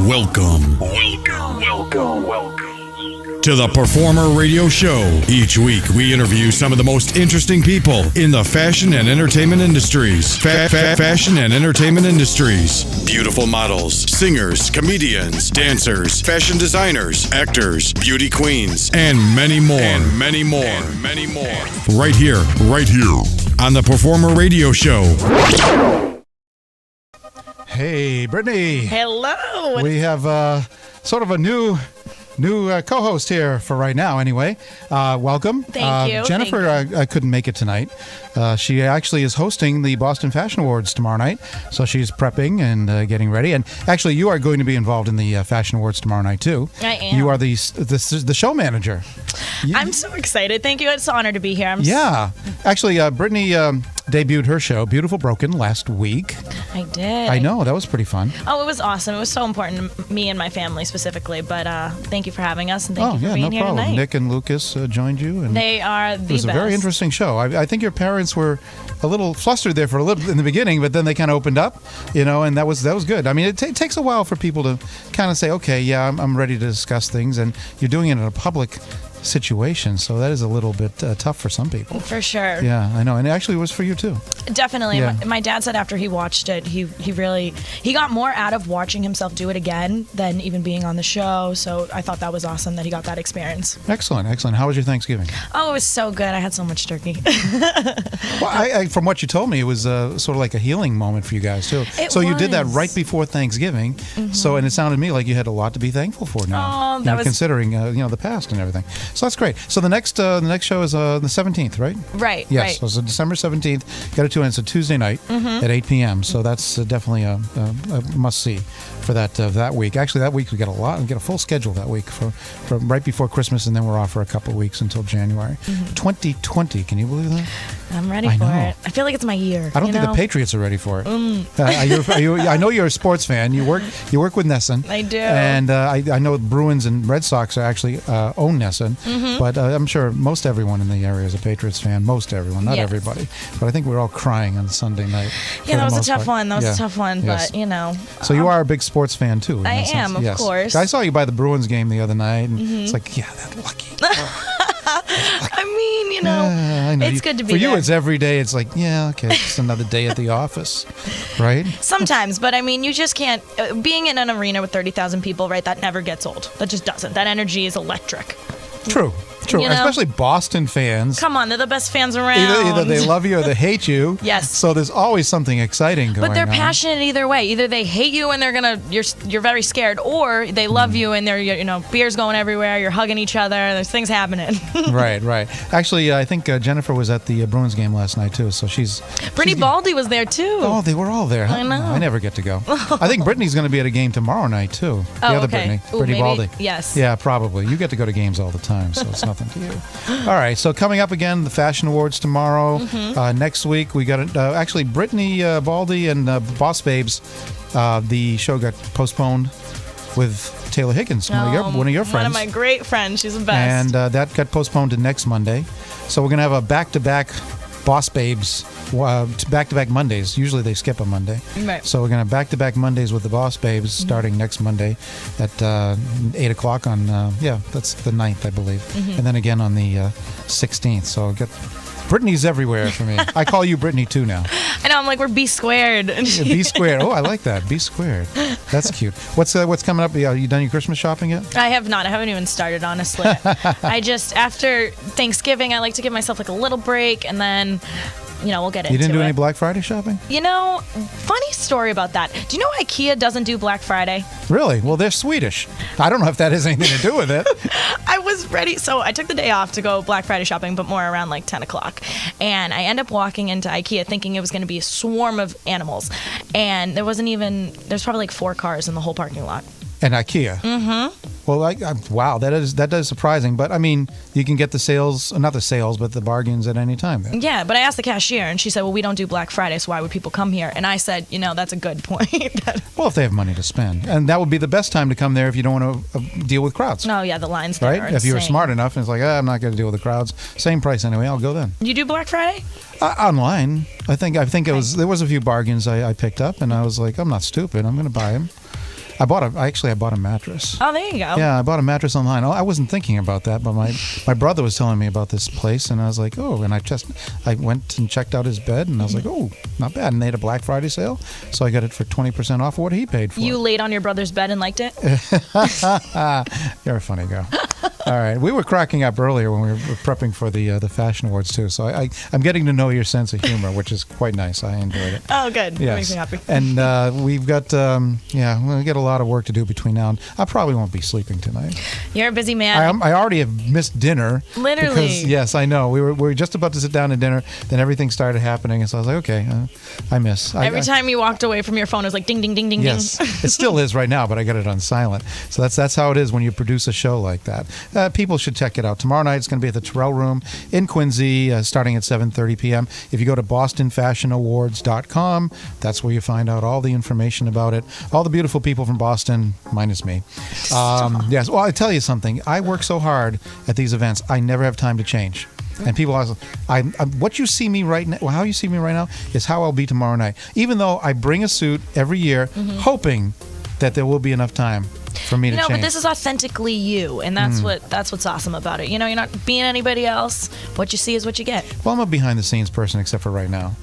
Welcome to the Performer Radio Show. Each week, we interview some of the most interesting people in the fashion and entertainment industries. Fashion and entertainment industries. Beautiful models, singers, comedians, dancers, fashion designers, actors, beauty queens, and many more. Right here on the Performer Radio Show. Hey, Brittany. Hello. We have sort of a new co-host here for right now anyway. Welcome. Thank you. Jennifer couldn't make it tonight. She actually is hosting the Boston Fashion Awards tomorrow night, so she's prepping and getting ready. And actually, you are going to be involved in the Fashion Awards tomorrow night too. I am. You are the show manager. I'm so excited. Thank you. It's an honor to be here. Actually, Brittany debuted her show, Beautiful Broken, last week. I did. I know. That was pretty fun. Oh, it was awesome. It was so important to me and my family specifically. But thank you for having us, and thank you for being here tonight. Nick and Lucas joined you. And they are the best. It was a very interesting show. I think your parents were a little flustered there for a little in the beginning, but then they kind of opened up, and that was good. I mean, it takes a while for people to kind of say, okay, yeah, I'm ready to discuss things, and you're doing it in a public situation, so that is a little bit tough for some people. For sure. Yeah, I know, and it actually was for you too. Definitely. Yeah. My dad said after he watched it, he got more out of watching himself do it again than even being on the show. So I thought that was awesome that he got that experience. Excellent. How was your Thanksgiving? Oh, it was so good. I had so much turkey. Well, from what you told me, it was sort of like a healing moment for you guys too. You did that right before Thanksgiving. Mm-hmm. So, and it sounded to me like you had a lot to be thankful for now. Considering the past and everything. So that's great. So the next show is the 17th, right? Right. Yes. Right. So it's December 17th. Got to tune in. It's a Tuesday night at 8 p.m. So that's definitely a must see for that week. Actually, that week we get a full schedule that week from right before Christmas, and then we're off for a couple of weeks until January 2020. Can you believe that? I'm ready for it. I feel like it's my year. I don't think the Patriots are ready for it. I know you're a sports fan. You work with Nesson. I do. And I know Bruins and Red Sox are actually own Nesson. Mm-hmm. But I'm sure most everyone in the area is a Patriots fan. Most everyone, not everybody. But I think we're all crying on Sunday night. Yeah, that was a tough one. But So you are a big sports fan too. I am, of course. I saw you by the Bruins game the other night, and it's like, yeah, they're lucky. I mean, I know. It's good to be for you. there. It's every day. It's like, yeah, okay, it's another day at the office, right? Sometimes, but I mean, you just can't. Being in an arena with 30,000 people, right? That never gets old. That just doesn't. That energy is electric. True. Especially Boston fans. Come on, they're the best fans around. Either they love you or they hate you. Yes. So there's always something exciting going on. But they're passionate either way. Either they hate you and you're very scared, or they love you and they're beers going everywhere. You're hugging each other. There's things happening. Right. Actually, I think Jennifer was at the Bruins game last night too. So Brittany Baldy was there too. Oh, they were all there. I know. I never get to go. I think Brittany's going to be at a game tomorrow night too. The other okay. Brittany Baldy. Yes. Yeah, probably. You get to go to games all the time, so it's nothing to you. All right, so coming up again, the Fashion Awards tomorrow. Mm-hmm. Next week, we got actually Brittany Baldy and Boss Babes. The show got postponed with Taylor Higgins, one of your friends. One of my great friends. She's the best. And that got postponed to next Monday. So we're going to have a back-to-back Boss Babes, back-to-back Mondays. Usually they skip a Monday. Right. So we're going to have back-to-back Mondays with the Boss Babes starting next Monday at 8 o'clock on, that's the 9th, I believe. Mm-hmm. And then again on the 16th. So Brittany's everywhere for me. I call you Brittany too now. I know, I'm like, we're B squared. B squared. Oh, I like that. B squared. That's cute. What's coming up? You done your Christmas shopping yet? I have not. I haven't even started, honestly. After Thanksgiving, I like to give myself like a little break, and then we'll get into it. You didn't do any Black Friday shopping? Funny story about that. Do you know IKEA doesn't do Black Friday? Really? Well, they're Swedish. I don't know if that has anything to do with it. I was ready. So I took the day off to go Black Friday shopping, but more around like 10 o'clock. And I end up walking into IKEA thinking it was going to be a swarm of animals. And there's probably like 4 cars in the whole parking lot. And IKEA? Mm-hmm. Well, wow, that is surprising. But, I mean, you can get not the sales, but the bargains at any time. Then. Yeah, but I asked the cashier, and she said, well, we don't do Black Friday, so why would people come here? And I said, that's a good point. Well, if they have money to spend. And that would be the best time to come there if you don't want to deal with crowds. Oh, yeah, the lines there are if you were insane. smart enough, and it's like, I'm not going to deal with the crowds. Same price anyway, I'll go then. You do Black Friday? Online. I think there was a few bargains I picked up, and I was like, I'm not stupid. I'm going to buy them. I bought a mattress. Oh, there you go. Yeah, I bought a mattress online. I wasn't thinking about that, but my brother was telling me about this place, and I was like, oh, and I went and checked out his bed, and I was like, oh, not bad. And they had a Black Friday sale, so I got it for 20% off what he paid for. You laid on your brother's bed and liked it? You're a funny girl. All right, we were cracking up earlier when we were prepping for the Fashion Awards too, so I'm getting to know your sense of humor, which is quite nice. I enjoyed it. Oh, good. Yes. That makes me happy. And we've got we got a lot of work to do between now and I probably won't be sleeping tonight. You're a busy man. I already have missed dinner. Literally. Because, yes, I know. We were just about to sit down to dinner, then everything started happening, and so I was like, okay, I miss. Every time you walked away from your phone, it was like ding, ding, ding, ding, yes, ding. It still is right now, but I got it on silent. So that's how it is when you produce a show like that. People should check it out. Tomorrow night it's going to be at the Terrell Room in Quincy, starting at 7:30 p.m. If you go to bostonfashionawards.com, that's where you find out all the information about it. All the beautiful people from Boston, minus me. Yes. Well, I tell you something. I work so hard at these events. I never have time to change. And people ask, what you see me right now, how you see me right now, is how I'll be tomorrow night. Even though I bring a suit every year, hoping that there will be enough time for me to change. But this is authentically you, and that's what's awesome about it. You're not being anybody else. What you see is what you get. Well, I'm a behind-the-scenes person, except for right now.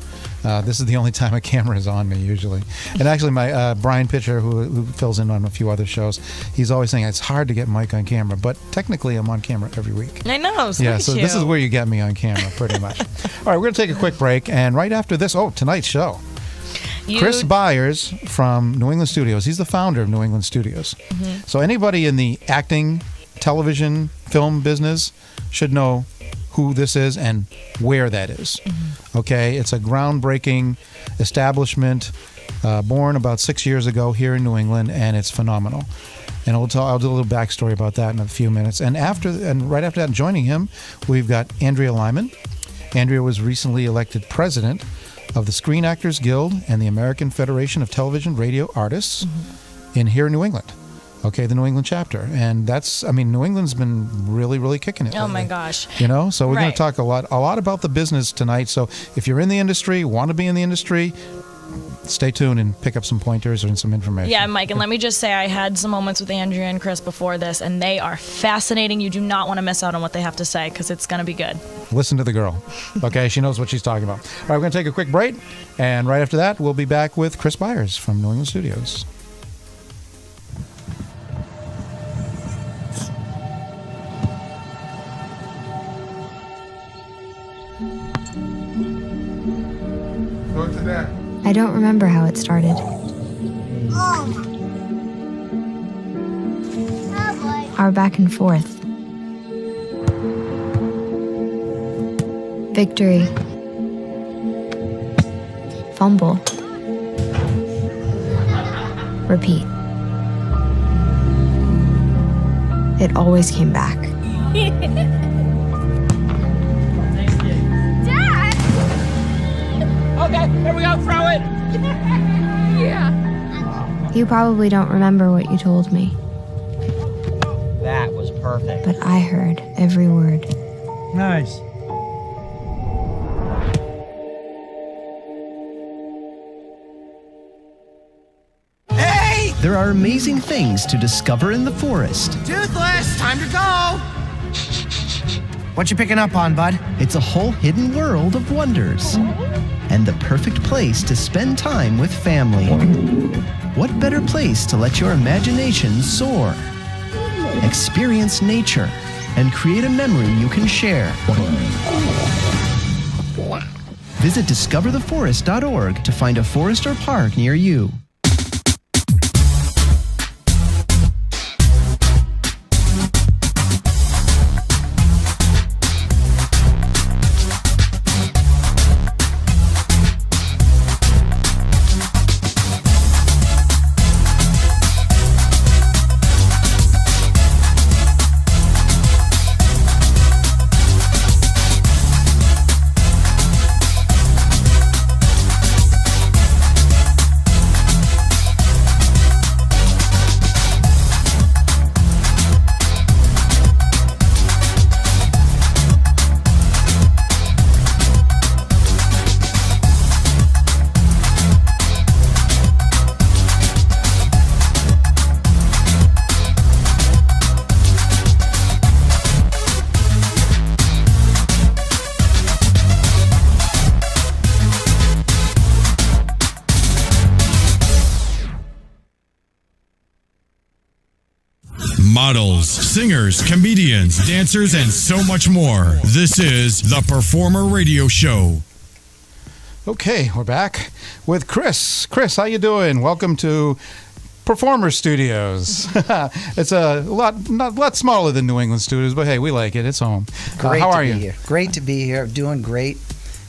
This is the only time a camera is on me, usually. And actually, my Brian Pitcher, who fills in on a few other shows, he's always saying it's hard to get Mike on camera, but technically I'm on camera every week. I know. So this is where you get me on camera, pretty much. All right, we're going to take a quick break, and right after this, tonight's show. Chris Byers from New England Studios. He's the founder of New England Studios. So anybody in the acting, television, film business should know who this is and where that is. Okay, it's a groundbreaking establishment born about 6 years ago here in New England, and it's phenomenal. And I'll do a little backstory about that in a few minutes. And right after that, joining him, we've got Andrea Lyman. Andrea was recently elected president of the Screen Actors Guild and the American Federation of Television Radio Artists here in New England. Okay, the New England chapter. And New England's been really, really kicking it. Oh my gosh. So we're going to talk a lot about the business tonight. So if you're in the industry, want to be in the industry, stay tuned and pick up some pointers and some information. Yeah, Mike, and let me just say I had some moments with Andrea and Chris before this, and they are fascinating. You do not want to miss out on what they have to say because it's going to be good. Listen to the girl. Okay, she knows what she's talking about. All right, we're going to take a quick break, and right after that, we'll be back with Chris Byers from New England Studios. Go to that. I don't remember how it started. Our back and forth. Victory. Fumble. Repeat. It always came back. Okay, here we go, throw it! Yeah. You probably don't remember what you told me, That was perfect. but I heard every word. Nice. Hey! There are amazing things to discover in the forest. Toothless, time to go! What you picking up on, bud? It's a whole hidden world of wonders. And the perfect place to spend time with family. What better place to let your imagination soar? Experience nature and create a memory you can share. Visit discovertheforest.org to find a forest or park near you. models, singers, comedians, dancers, and so much more. This is the Performer Radio Show. Okay, we're back with Chris. Chris, how you doing? Welcome to Performer Studios. It's a lot smaller than New England Studios, but hey, we like it. It's home. Great how to are be you? here. Great to be here. Doing great.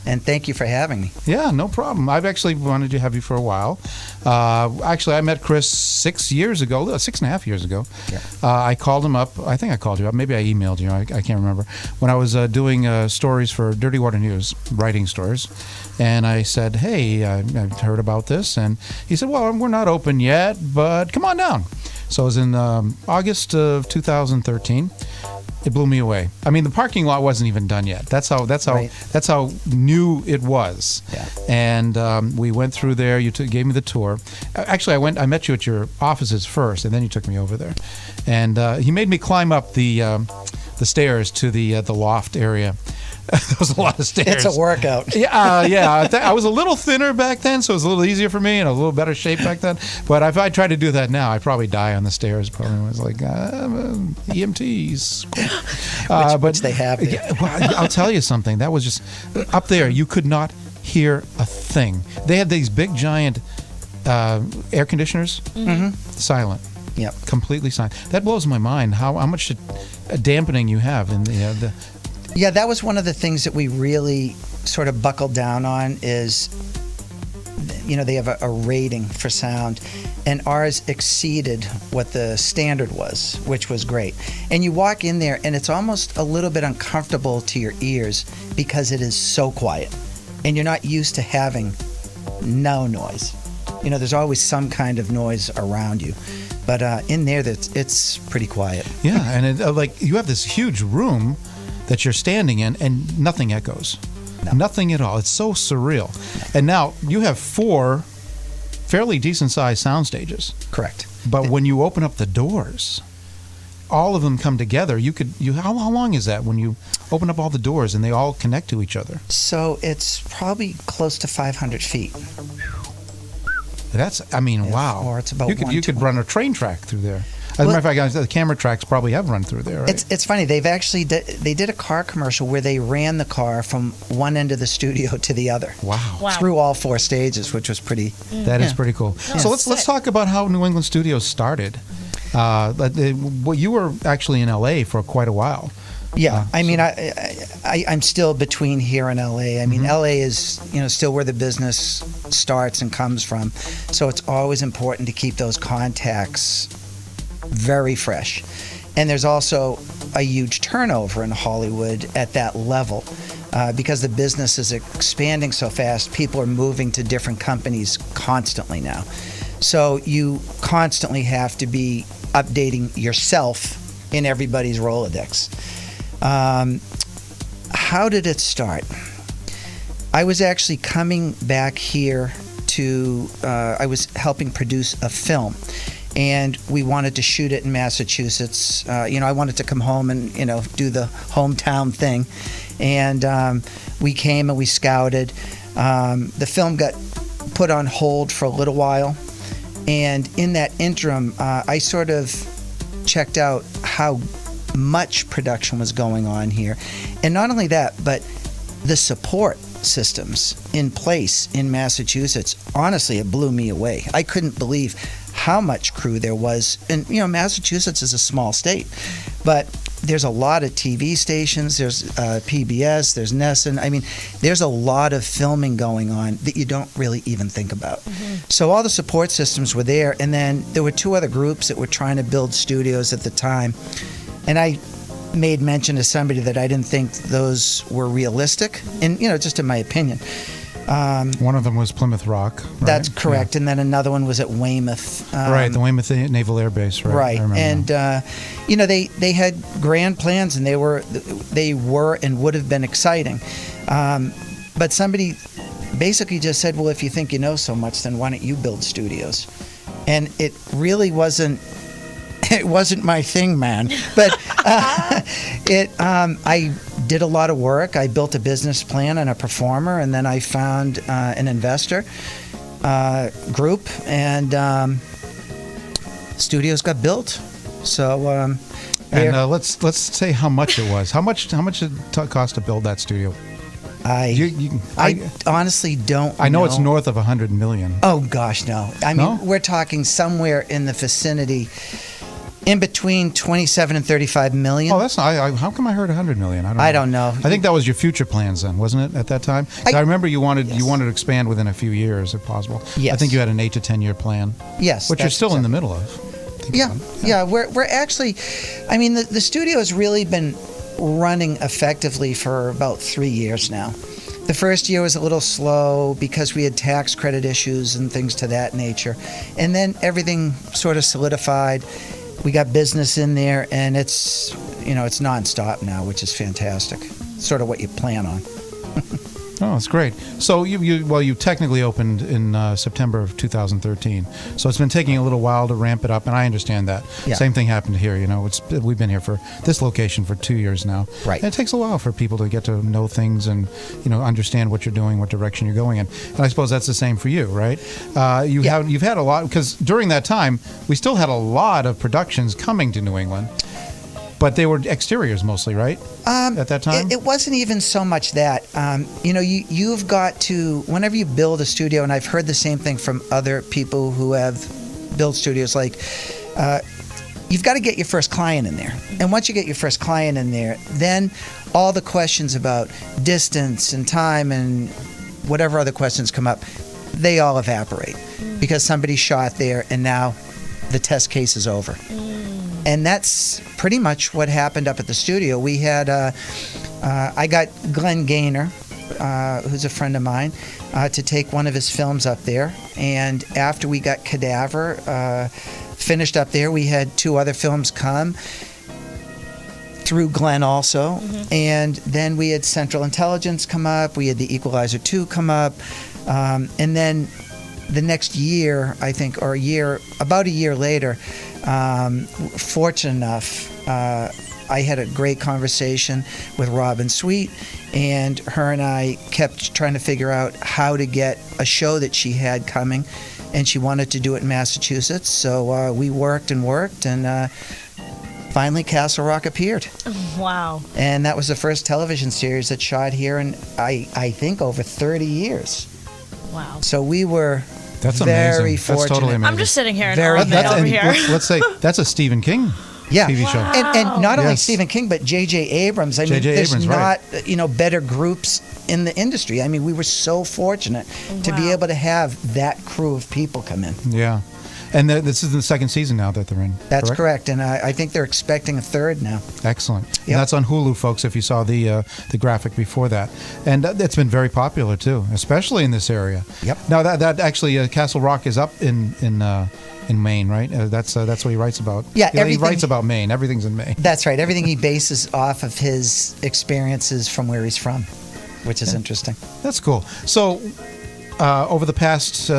And thank you for having me. Yeah, no problem. I've actually wanted to have you for a while. Actually, I met Chris 6.5 years ago. Yeah. I called him up. I think I called you up. Maybe I emailed you. I can't remember. When I was doing stories for Dirty Water News, writing stories. And I said, hey, I've heard about this. And he said, well, we're not open yet, but come on down. So it was in August of 2013. It blew me away. I mean, the parking lot wasn't even done yet. That's how new it was. Yeah. And we went through there. You gave me the tour. Actually, I met you at your offices first, and then you took me over there. And he made me climb up the stairs to the loft area. There was a lot of stairs. It's a workout. Yeah. I was a little thinner back then, so it was a little easier for me and a little better shape back then. But if I tried to do that now, I'd probably die on the stairs. Probably was like EMTs. Which they have there. Yeah, well, I'll tell you something. That was just up there. You could not hear a thing. They had these big giant air conditioners. Mm-hmm. Silent. Yep. Completely silent. That blows my mind. How much dampening you have in the. Yeah, that was one of the things that we really sort of buckled down on is, they have a rating for sound, and ours exceeded what the standard was, which was great. And you walk in there, and it's almost a little bit uncomfortable to your ears because it is so quiet, and you're not used to having no noise. There's always some kind of noise around you. But in there, it's pretty quiet. Yeah, and you have this huge room that you're standing in, and nothing echoes. No. Nothing at all. It's so surreal. And now you have 4 fairly decent-sized sound stages. Correct. But when you open up the doors, all of them come together. How long is that when you open up all the doors and they all connect to each other? So it's probably close to 500 feet. Wow. Or it's about you could run a train track through there. As a matter of fact, guys, the camera tracks probably have run through there, right? It's funny. They've actually they did a car commercial where they ran the car from one end of the studio to the other. Wow. Through all 4 stages, which was pretty. That is pretty cool. No, so let's talk about how New England Studios started. You were actually in LA for quite a while. Yeah, I'm still between here and LA. I mean, LA is still where the business starts and comes from, so it's always important to keep those contacts very fresh. And there's also a huge turnover in Hollywood at that level because the business is expanding so fast. People are moving to different companies constantly now, so you constantly have to be updating yourself in everybody's Rolodex. How did it start? I was actually coming back here I was helping produce a film, and we wanted to shoot it in Massachusetts. I wanted to come home and, do the hometown thing. And we came and we scouted. The film got put on hold for a little while. And in that interim, I sort of checked out how much production was going on here. And not only that, but the support systems in place in Massachusetts, honestly, it blew me away. I couldn't believe how much crew there was. And, Massachusetts is a small state, but there's a lot of TV stations. There's PBS, there's Nesson. I mean, there's a lot of filming going on that you don't really even think about. So all the support systems were there. And then there were 2 other groups that were trying to build studios at the time. And I made mention to somebody that I didn't think those were realistic, and just in my opinion. One of them was Plymouth Rock. Right? That's correct, and then another one was at Weymouth. Right, the Weymouth Naval Air Base. Right, and they had grand plans, and they were and would have been exciting, but somebody basically just said, "Well, if you think you know so much, then why don't you build studios?" And it really wasn't. It wasn't my thing, man. But I did a lot of work. I built a business plan and a performer, and then I found an investor group, and studios got built. So, And let's say how much it was. How much did it cost to build that studio? I honestly don't. I know it's north of $100 million. Oh gosh, no. I mean, No? we're talking somewhere in the vicinity, in between 27 and 35 million. Oh, that's not. How come I heard $100 million? I don't know. I think that was your future plans then, wasn't it? At that time, 'Cause I remember you wanted to expand within a few years if possible. Yes. I think you had an 8 to 10 year plan. Yes, which you're that's still in the middle of. Yeah. We're actually, I mean, the studio has really been running effectively for about 3 years now. The first year was a little slow because we had tax credit issues and things to that nature, and then everything sort of solidified. We got business in there, and it's nonstop now, which is fantastic. Sort of what you plan on. Oh, that's great. So you technically opened in September of 2013. So it's been taking a little while to ramp it up, and I understand that. Yeah. Same thing happened here. We've been here for this location for 2 years now. Right. And it takes a while for people to get to know things and understand what you're doing, what direction you're going in. And I suppose that's the same for you, right? You've had a lot, because during that time we still had a lot of productions coming to New England. But they were exteriors mostly, right? At that time? It wasn't even so much that. You've got to, whenever you build a studio, and I've heard the same thing from other people who have built studios, you've got to get your first client in there. And once you get your first client in there, then all the questions about distance and time and whatever other questions come up, they all evaporate. Because somebody shot there, and now the test case is over. And that's pretty much what happened up at the studio. We had, I got Glenn Gaynor, who's a friend of mine, to take one of his films up there. And after we got Cadaver finished up there, we had 2 other films come through Glenn also. Mm-hmm. And then we had Central Intelligence come up. We had The Equalizer 2 come up. And then the next year, I think, or about a year later, fortunate enough, I had a great conversation with Robin Sweet, and her and I kept trying to figure out how to get a show that she had coming, and she wanted to do it in Massachusetts. So we worked, and finally Castle Rock appeared. Wow. And that was the first television series that shot here in, I think, over 30 years. Wow. So we were That's very amazing. fortunate. That's totally amazing. I'm just sitting here in Very awe good. over here. Let's say that's a Stephen King TV show. And not only Yes. Stephen King, but J.J. Abrams. I mean, J.J. there's Abrams, not, right. better groups in the industry. I mean, we were so fortunate to be Wow. able to have that crew of people come in. Yeah. And this is the second season now that they're in. That's correct. And I think they're expecting a third now. Excellent. And Yep. that's on Hulu, folks, if you saw the graphic before that. And it's been very popular, too, especially in this area. Yep. Now, that actually, Castle Rock is up in Maine, right? That's what he writes about. Yeah, He everything- writes about Maine. Everything's in Maine. That's right. Everything he bases off of his experiences from where he's from, which is interesting. That's cool. So, over the past,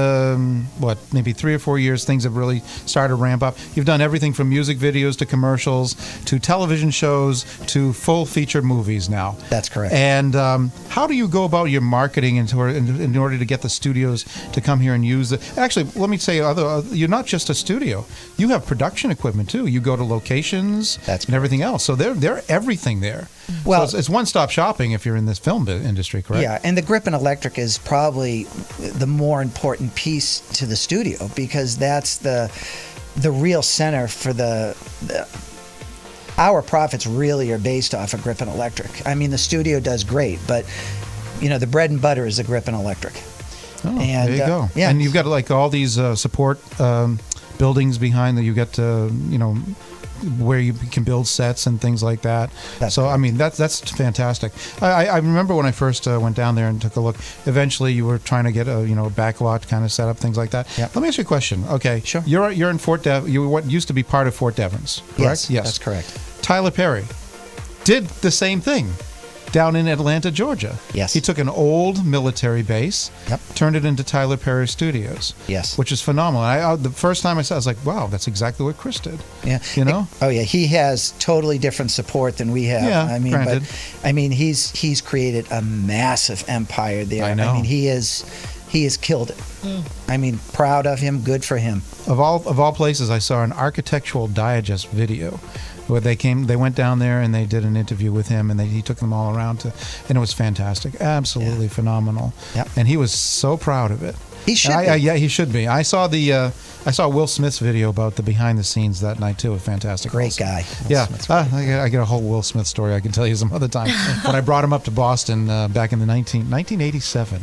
maybe 3 or 4 years, things have really started to ramp up. You've done everything from music videos to commercials to television shows to full feature movies now. That's correct. And how do you go about your marketing in order to get the studios to come here and use it? Actually, let me say, you're not just a studio. You have production equipment, too. You go to locations and everything else. So they're everything there. Well, so it's one-stop shopping if you're in this film industry, correct? Yeah, and the grip and electric is probably the more important piece to the studio, because that's the real center for our profits really are based off of grip and electric. I mean, the studio does great, but the bread and butter is the grip and electric. Oh, And, there you go. yeah. And you've got like all these support buildings behind that. You got where you can build sets and things like that. I mean, that's fantastic. I remember when I first went down there and took a look. Eventually, you were trying to get a back lot kind of set up, things like that. Yep. Let me ask you a question. Okay, Sure. You're in Fort Devens. You were what used to be part of Fort Devens, correct? Yes, that's correct. Tyler Perry did the same thing down in Atlanta, Georgia. Yes. He took an old military base, Yep. turned it into Tyler Perry Studios. Yes. Which is phenomenal. The first time I saw it, I was like, wow, that's exactly what Chris did. Yeah. Oh yeah, he has totally different support than we have. Yeah, I mean, granted. but I mean, he's created a massive empire there. I know. I mean, he is he has killed it. I mean, proud of him, good for him. Of all places, I saw an Architectural Digest video where they went down there and they did an interview with him, and he took them all around and it was fantastic, absolutely phenomenal. Yep. And he was so proud of it. He should be. Yeah, he should be. I saw Will Smith's video about the behind the scenes that night too. Fantastic. Great also. guy. Yeah, I get a whole Will Smith story I can tell you some other time. When I brought him up to Boston back in the 1987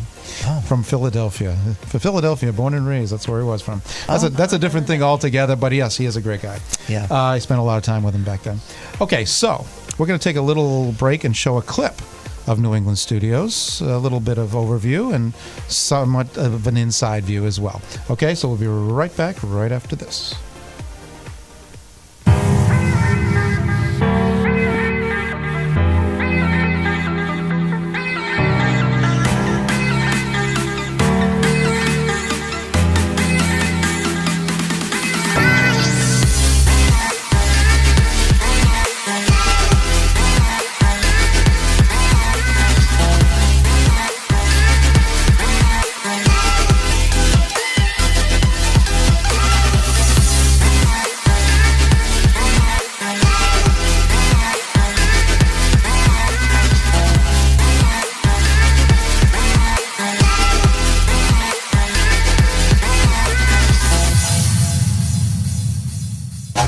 from Philadelphia. For Philadelphia, born and raised, that's where he was from. That's a different thing altogether, but yes, he is a great guy. Yeah. I spent a lot of time with him back then. Okay, so we're going to take a little break and show a clip of New England Studios, a little bit of overview and somewhat of an inside view as well. Okay, so we'll be right back right after this.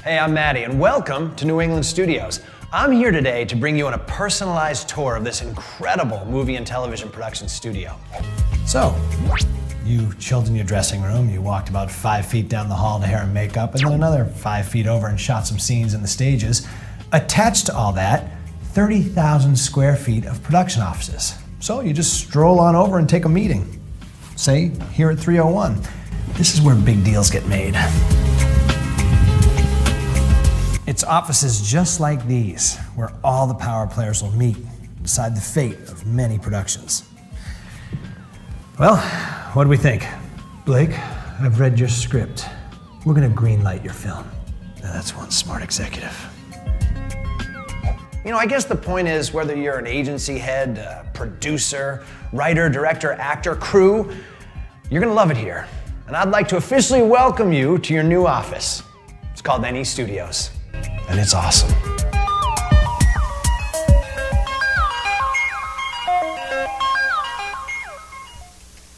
Hey, I'm Maddie, and welcome to New England Studios. I'm here today to bring you on a personalized tour of this incredible movie and television production studio. So, you chilled in your dressing room, you walked about 5 feet down the hall to hair and makeup, and then another 5 feet over and shot some scenes in the stages. Attached to all that, 30,000 square feet of production offices. So you just stroll on over and take a meeting. Say, here at 301. This is where big deals get made. It's offices just like these, where all the power players will meet, decide the fate of many productions. Well, what do we think? Blake, I've read your script. We're gonna greenlight your film. Now that's one smart executive. You know, I guess the point is, whether you're an agency head, producer, writer, director, actor, crew, you're gonna love it here. And I'd like to officially welcome you to your new office. It's called NE Studios. And it's awesome.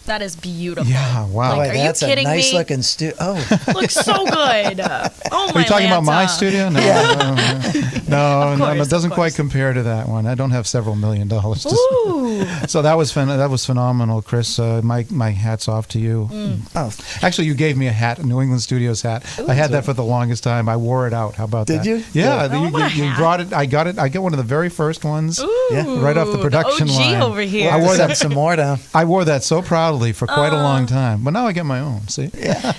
That is beautiful. Yeah, wow. Like, Boy, are that's you kidding a nice me? looking studio. Oh, Looks so good. Oh my Are you talking about my Lanta. studio? No, no, it doesn't quite compare to that one. I don't have several $1 million. Ooh. So that was phenomenal, Chris. My hat's off to you. oh, Actually, you gave me a hat, a New England Studios hat. I had that for the longest time. I wore it out. How about that? Did you? Yeah, Oh, what a you hat. brought it. I got it. I got one of the very first ones. Ooh, right off the production OG line. over here. I wore send that. some more down. I wore that so proudly for quite a long time. But now I get my own. See?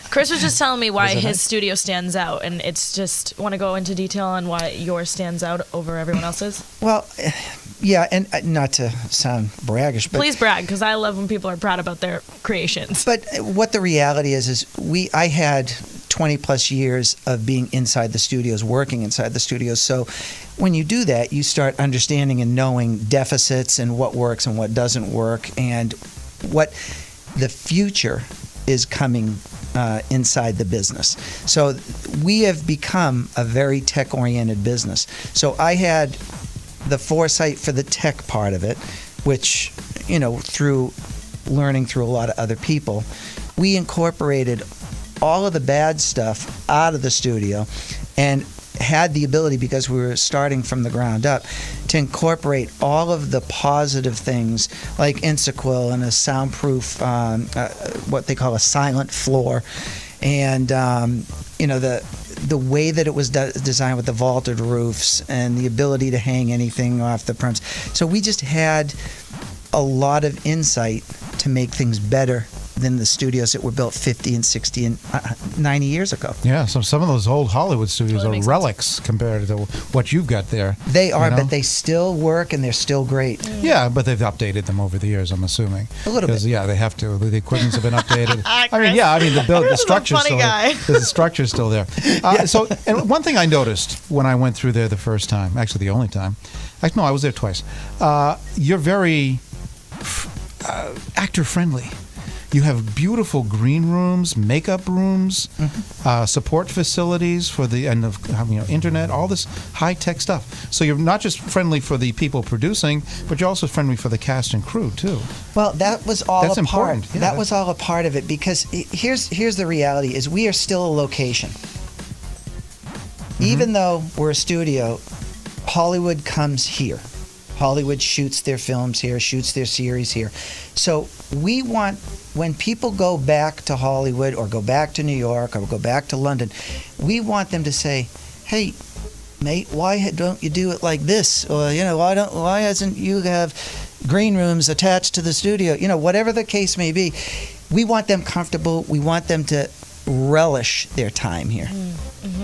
Chris was just telling me why his studio stands out, and it's just want to go into detail on why yours stands out over everyone else's. Well, yeah, and not to sound braggish, but Please brag, because I love when people are proud about their creations. But what the reality is I had 20 plus years of being inside the studios, working inside the studios. So when you do that, you start understanding and knowing deficits and what works and what doesn't work, and what the future is coming inside the business. So we have become a very tech-oriented business. So I had the foresight for the tech part of it, which, you know, through learning through a lot of other people, we incorporated all of the bad stuff out of the studio and had the ability, because we were starting from the ground up, to incorporate all of the positive things like Insequil and a soundproof, what they call a silent floor, and you know, the way that it was designed with the vaulted roofs and the ability to hang anything off the premise. So we just had a lot of insight to make things better than the studios that were built 50 and 60 and 90 years ago. Yeah, so some of those old Hollywood studios Totally are makes relics compared to what you've got there. They are, you know? but they still work and they're still great. Yeah, but they've updated them over the years, I'm assuming. A little bit. 'Cause, yeah, they have to. The equipment's have been updated. I Chris. mean, yeah, I mean, the Chris is a structure's funny still guy. there. The structure's still there. So, and one thing I noticed when I went through there the first time, actually the only time, no, I was there twice. You're very actor friendly. You have beautiful green rooms, makeup rooms, support facilities for the internet, all this high tech stuff. So you're not just friendly for the people producing, but you're also friendly for the cast and crew too. Well, that was all That's a part. important. Yeah, that was all a part of it, because here's the reality: is we are still a location. Even though we're a studio, Hollywood comes here. Hollywood shoots their films here, shoots their series here. So we want, when people go back to Hollywood or go back to New York or go back to London, we want them to say, "Hey, mate, why don't you do it like this?" Or, why hasn't you have green rooms attached to the studio? Whatever the case may be, we want them comfortable. We want them to relish their time here.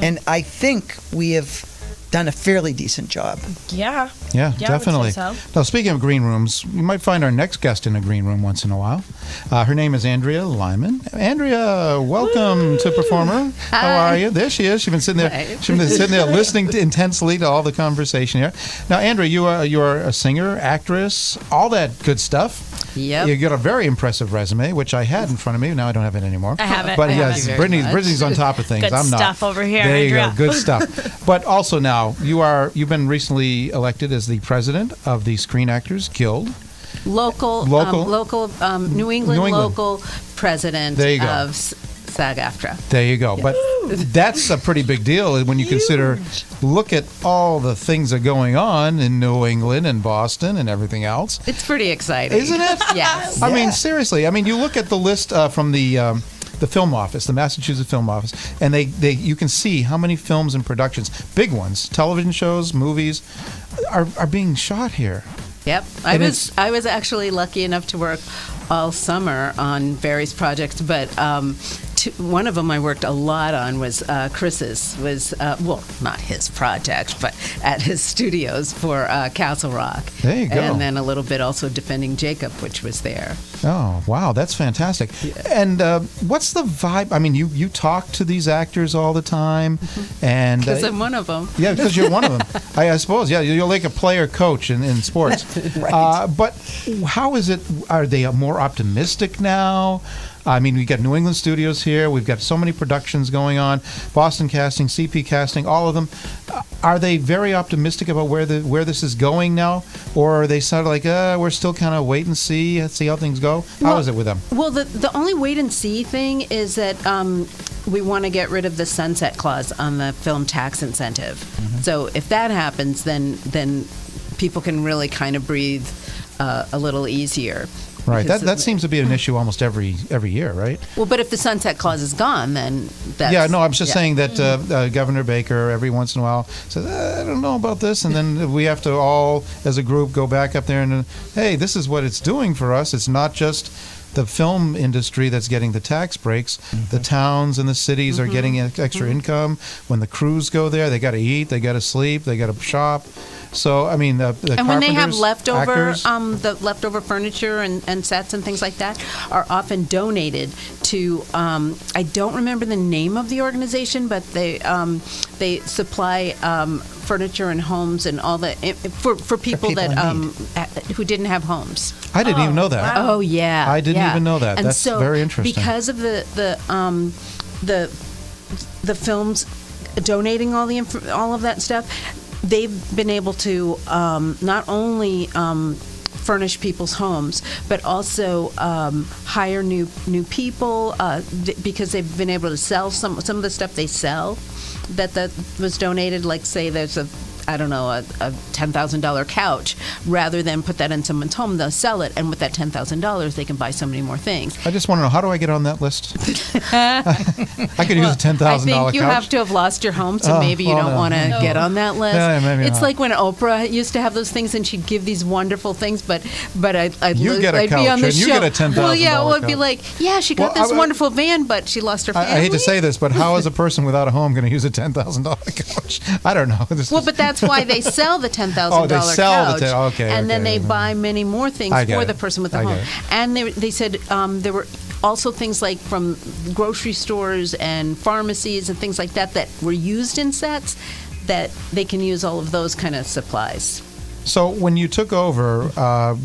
And I think we have done a fairly decent job. Yeah. Yeah, I would definitely. say so. Now, speaking of green rooms, you might find our next guest in a green room once in a while. Her name is Andrea Lyman. Andrea, welcome to Performer. Hi. How are you? There she is. She's been sitting there. Hi. She's been sitting there listening intensely to all the conversation here. Now, Andrea, you are a singer, actress, all that good stuff. Yep. You got a very impressive resume, which I had in front of me. Now I don't have it anymore. I have it. But I have yes, it. Brittany's on top of things. Good I'm not. stuff over here, There you Andrea. go. Good stuff. But also now you've been recently elected as the president of the Screen Actors Guild. Local New England local president There you go. of SAG-AFTRA. There you go. But that's a pretty big deal when you consider, look at all the things that are going on in New England and Boston and everything else. It's pretty exciting. Isn't it? Yes. I mean, seriously. I mean, you look at the list from the film office, the Massachusetts Film Office, and you can see how many films and productions, big ones, television shows, movies, are being shot here. Yep. I was actually lucky enough to work all summer on various projects, but one of them I worked a lot on was Chris's, not his project, but at his studios for Castle Rock. There you go. And then a little bit also Defending Jacob, which was there. Oh, wow, that's fantastic. Yeah. And what's the vibe? I mean, you talk to these actors all the time. And because I'm one of them. Yeah, because you're one of them. I suppose, yeah, you're like a player coach in sports. Right. But how is it? Are they more optimistic now? I mean, we got New England studios here. We've got so many productions going on. Boston Casting, CP Casting, all of them. Are they very optimistic about where this is going now? Or are they sort of like, we're still kind of wait and see how things go? How is it with them? Well, the only wait and see thing is that we want to get rid of the sunset clause on the film tax incentive. Mm-hmm. So if that happens, then people can really kind of breathe a little easier. Right. That seems to be an issue almost every year, right? Well, but if the sunset clause is gone, then that's... Yeah, no, I'm just saying that Governor Baker every once in a while says, I don't know about this, and then we have to all, as a group, go back up there and, hey, this is what it's doing for us. It's not just the film industry that's getting the tax breaks. Mm-hmm. The towns and the cities are getting extra income. When the crews go there, they got to eat, they got to sleep, they got to shop. So, I mean, and when they have leftover, actors, the leftover furniture and sets and things like that are often donated to. I don't remember the name of the organization, but they supply furniture and homes and all that for people that who didn't have homes. I didn't even know that. Wow. Oh yeah, I didn't even know that. And That's so very interesting. Because of the films donating all of that stuff. They've been able to not only furnish people's homes, but also hire new people because they've been able to sell some of the stuff they sell that was donated. Like, say, there's a $10,000 couch. Rather than put that in someone's home, they'll sell it, and with that $10,000, they can buy so many more things. I just want to know, how do I get on that list? I could use a $10,000 couch. I think you have to have lost your home, so maybe you don't want to get on that list. No, maybe it's not. like when Oprah used to have those things, and she'd give these wonderful things, but I'd get a couch, be on the and show. you get a $10,000 Well, yeah, well, it'd be couch. like, yeah, she got this wonderful van, but she lost her family. I hate to say this, but how is a person without a home going to use a $10,000 couch? I don't know. But that's why they sell the $10,000 sell couch, the and then they buy many more things for the person with the home. And they said there were also things like from grocery stores and pharmacies and things like that were used in sets, that they can use all of those kind of supplies. So when you took over,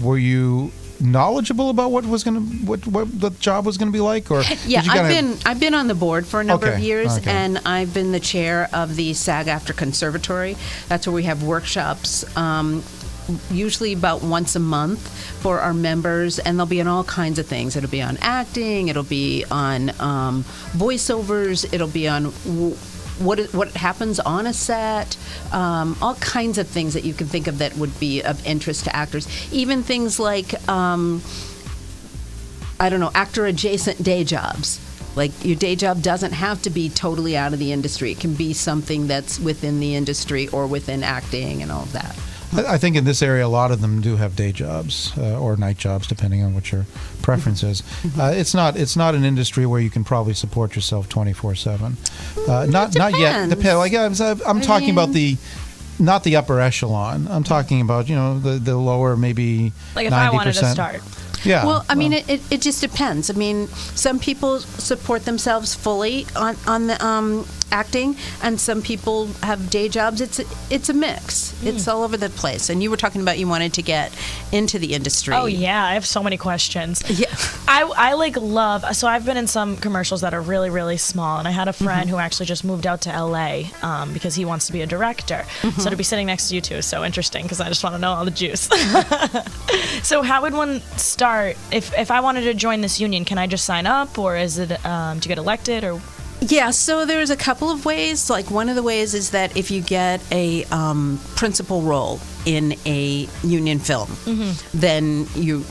were you knowledgeable about what the job was gonna be like, or Yeah, did you I've been on the board for a number of Okay, years, okay. and I've been the chair of the SAG-AFTRA Conservatory. That's where we have workshops, usually about once a month for our members, and they'll be on all kinds of things. It'll be on acting, it'll be on voiceovers, it'll be on what happens on a set, all kinds of things that you can think of that would be of interest to actors. Even things like, actor-adjacent day jobs. Like, your day job doesn't have to be totally out of the industry. It can be something that's within the industry or within acting and all of that. I think in this area, a lot of them do have day jobs or night jobs, depending on what your preference is. It's not an industry where you can probably support yourself 24/7. Not yet. I'm talking about not the upper echelon. I'm talking about the lower, maybe Like if 90%. I wanted to start. Yeah. Well, I mean, it just depends. I mean, some people support themselves fully on the acting, and some people have day jobs. It's a mix. It's all over the place. And you were talking about you wanted to get into the industry. Oh yeah, I have so many questions. Yeah. I love. So I've been in some commercials that are really, really small, and I had a friend who actually just moved out to LA because he wants to be a director. So to be sitting next to you two is so interesting because I just want to know all the juice. So how would one start if I wanted to join this union? Can I just sign up, or is it do you get elected or? Yeah, so there's a couple of ways. Like, one of the ways is that if you get a principal role in a union film, then you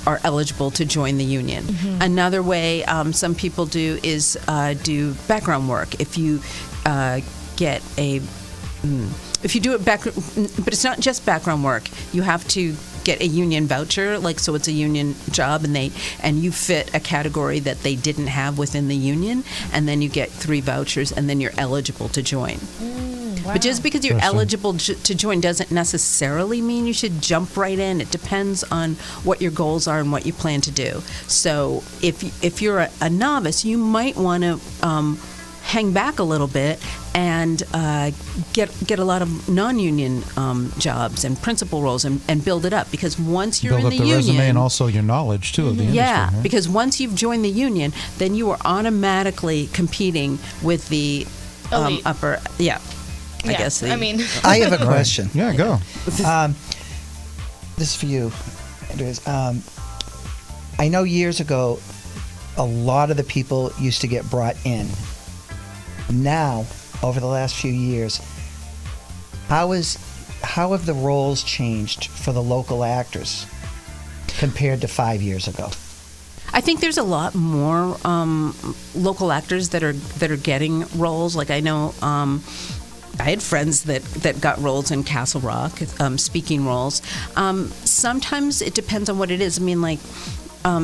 are eligible to join the union. Another way some people do is do background work. If you get if you do it but it's not just background work. You have to get a union voucher, so it's a union job, and you fit a category that they didn't have within the union, and then you get 3 vouchers, and then you're eligible to join. Wow. But just because you're eligible to join doesn't necessarily mean you should jump right in. It depends on what your goals are and what you plan to do. So if you're a novice, you might want to hang back a little bit and get a lot of non-union jobs and principal roles and build it up, because once you're build in up the the union, resume and also your knowledge too of the industry. yeah, right? because once you've joined the union, then you are automatically competing with the Elite. upper. Yeah, I guess. I mean, I have a question. Yeah, go. This is for you, Andreas. I know years ago, a lot of the people used to get brought in. Now, over the last few years, how have the roles changed for the local actors compared to 5 years ago? I think there's a lot more local actors that are getting roles. Like, I know I had friends that got roles in Castle Rock, speaking roles. Sometimes it depends on what it is. I mean,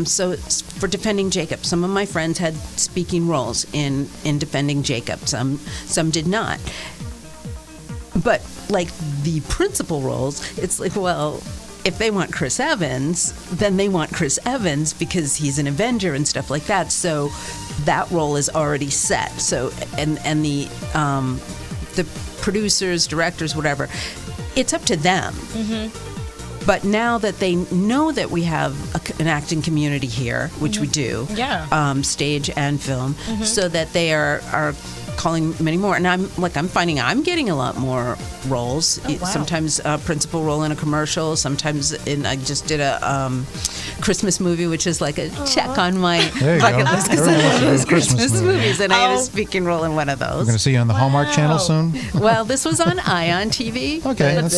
so for Defending Jacob, some of my friends had speaking roles in Defending Jacob. Some did not. But the principal roles, it's well, if they want Chris Evans, then they want Chris Evans because he's an Avenger and stuff like that. So that role is already set. So and the producers, directors, whatever, it's up to them. But now that they know that we have an acting community here, which we do, stage and film, so that they are calling many more. And I'm finding I'm getting a lot more roles. Oh, wow. Sometimes a principal role in a commercial. Sometimes I just did a Christmas movie, which is like a check on my bucket list because I love those Christmas movies, and I had a speaking role in one of those. We're going to see you on the Hallmark Channel soon. Well, this was on Ion TV. Okay, but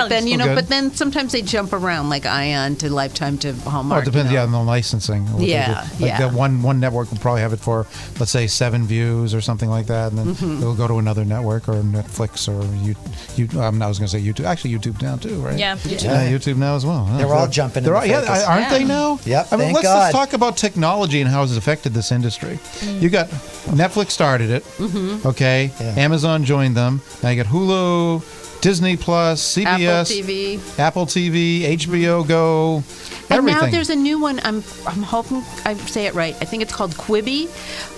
then good. but then sometimes they jump around, like Ion to Lifetime to Hallmark. Oh, it depends, on the licensing. What they do. That one network will probably have it for, let's say, 7 views or something like that, and then it'll go to another network or Netflix or I was going to say YouTube. Actually, YouTube now too, right? Yeah, YouTube. Yeah, YouTube now as well. They're all jumping in the focus. Aren't they now? Yep, I mean, thank let's God. talk about technology and how it's affected this industry. You got Netflix started it, okay? Yeah. Amazon joined them. Now you got Hulu, Disney Plus, CBS, Apple TV, HBO Go, everything. And now there's a new one. I'm hoping I say it right. I think it's called Quibi,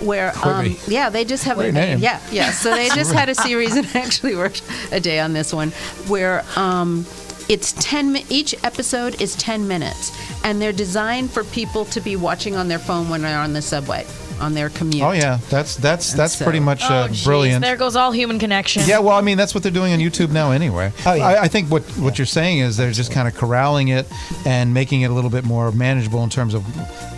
where Quibi. they just have Great name. So they just had a series, and I actually worked a day on this one, where it's 10. Each episode is 10 minutes, and they're designed for people to be watching on their phone when they're on the subway, on their commute. Oh yeah, that's pretty much Jeez, brilliant. there goes all human connection. Yeah, well, I mean, that's what they're doing on YouTube now anyway. Oh, yeah. I think what you're saying is they're just kind of corralling it and making it a little bit more manageable in terms of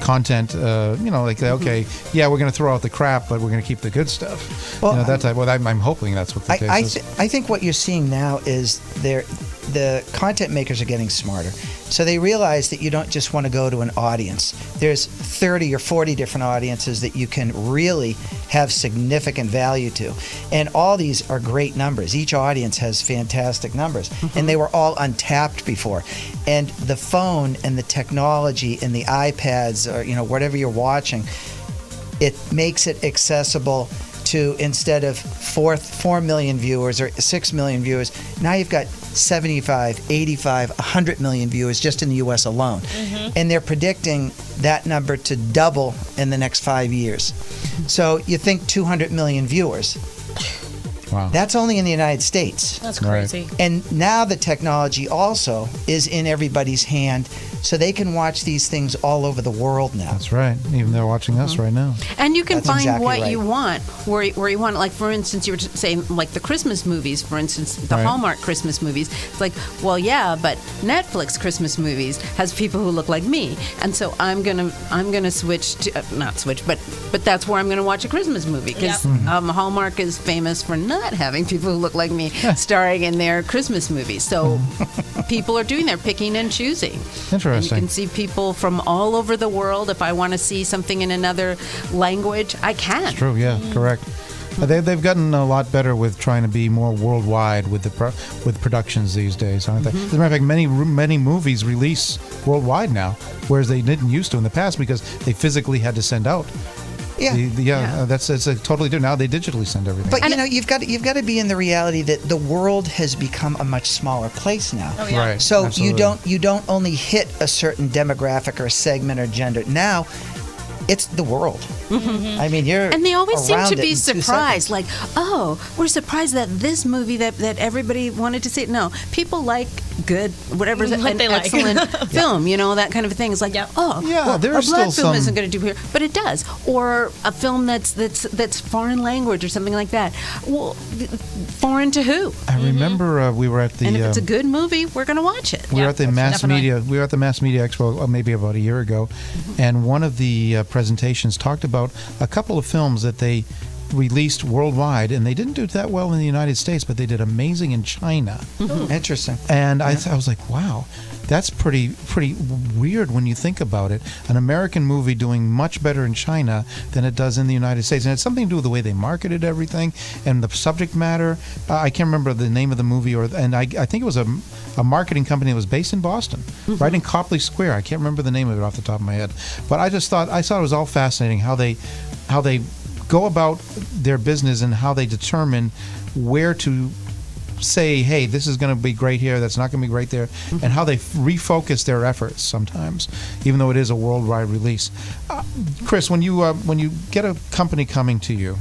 content. Like, okay, yeah, we're going to throw out the crap, but we're going to keep the good stuff. Well, that type. Well, I'm hoping that's what the case is. I think what you're seeing now is the content makers are getting smarter. So they realize that you don't just want to go to an audience. There's 30 or 40 different audiences that you can really have significant value to. And all these are great numbers. Each audience has fantastic numbers. And they were all untapped before. And the phone and the technology and the iPads or whatever you're watching, it makes it accessible to, instead of 4 million viewers or 6 million viewers, now you've got 75, 85, 100 million viewers just in the U.S. alone. And they're predicting that number to double in the next 5 years. So you think 200 million viewers. Wow. That's only in the United States. That's crazy. Right. And now the technology also is in everybody's hand, so they can watch these things all over the world now. That's right. Even they're watching us right now. And you can That's find exactly what right. you want where you want it. Like, for instance, you were saying, like, the Christmas movies, for instance, the Right. Hallmark Christmas movies. It's like, well, yeah, but Netflix Christmas movies has people who look like me. And so I'm gonna switch to, not switch, but that's where I'm going to watch a Christmas movie. Because Hallmark is famous for not having people who look like me starring in their Christmas movies. So people are doing, they're picking and choosing. Interesting. And you can see people from all over the world. If I want to see something in another language, I can. It's true. Yeah, correct. They've gotten a lot better with trying to be more worldwide with with productions these days, aren't they? As a matter of fact, many movies release worldwide now, whereas they didn't used to in the past because they physically had to send out. Yeah. It's a totally different. Now they digitally send everything. But you've got to be in the reality that the world has become a much smaller place now. Oh, yeah. Right. So Absolutely. you don't only hit a certain demographic or segment or gender. Now it's the world. I mean, And they always seem around to it be in 2 surprised, seconds. like, oh, we're surprised that this movie that everybody wanted to see. No, people like good, whatever's What an they like. excellent film, that kind of a thing. It's like, Yep. Yeah, there a are black still film some- isn't going to do here, but it does. Or a film that's foreign language or something like that. Well, foreign to who? I remember we were at the. And if it's a good movie, we're going to watch it. We were at the mass definitely. media. We were at the Mass Media Expo maybe about a year ago, and one of the presentations talked about a couple of films that they released worldwide, and they didn't do that well in the United States, but they did amazing in China. Interesting. And I was like, wow, that's pretty weird when you think about it. An American movie doing much better in China than it does in the United States. And it's something to do with the way they marketed everything and the subject matter. I can't remember the name of the movie, and I think it was a marketing company that was based in Boston, right in Copley Square. I can't remember the name of it off the top of my head. But I thought it was all fascinating how they go about their business and how they determine where to say, hey, this is going to be great here, that's not going to be great there, and how they refocus their efforts sometimes, even though it is a worldwide release. Chris, when you get a company coming to you,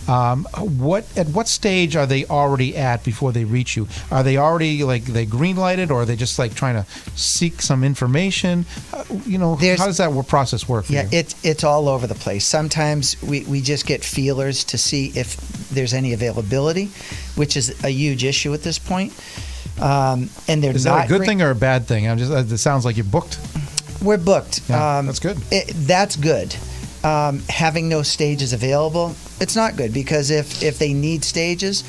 at what stage are they already at before they reach you? Are they already they green lighted, or are they just trying to seek some information? How does that process work for you? It's all over the place. Sometimes we just get feelers to see if there's any availability, which is a huge issue at this point. And they're Is that a good thing or a bad thing? It sounds like you're booked. We're booked. Yeah, that's good. That's good. Having no stages available, it's not good, because if they need stages,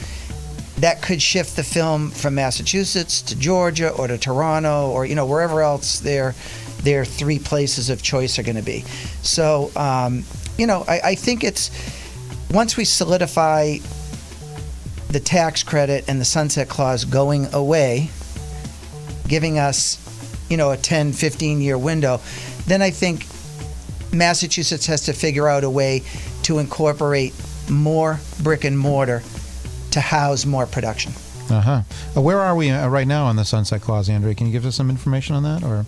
that could shift the film from Massachusetts to Georgia or to Toronto or wherever else their 3 places of choice are going to be. So I think it's, once we solidify the tax credit and the sunset clause going away, giving us a 10-15 year window, then I think Massachusetts has to figure out a way to incorporate more brick and mortar to house more production. Where are we right now on the sunset clause, Andrea? Can you give us some information on that, or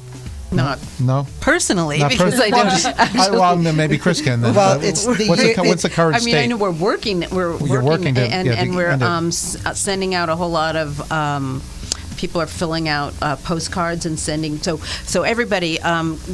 Not no? personally, Not because I don't. actually- Maybe Chris can. Then. Well, it's what's the current state? I know we're working. We're You're working to- and yeah, we're and sending out a whole lot of people are filling out postcards and sending. So everybody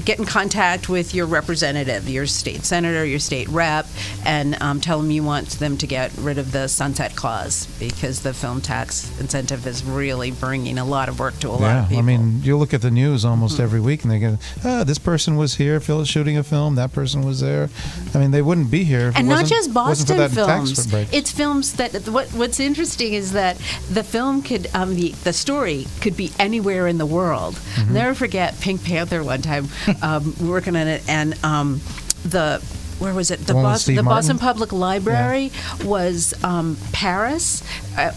get in contact with your representative, your state senator, your state rep, and tell them you want them to get rid of the sunset clause, because the film tax incentive is really bringing a lot of work to a lot of people. I mean, you look at the news almost every week, and they go, this person was here shooting a film, that person was there. I mean, they wouldn't be here if and it not wasn't, just wasn't for Boston that tax films. break. It's films that what's interesting is that the film could the story could be anywhere in the world. Mm-hmm. Never forget Pink Panther one time working on it, and where was it? The one with Steve Boston Martin? Public Library was Paris,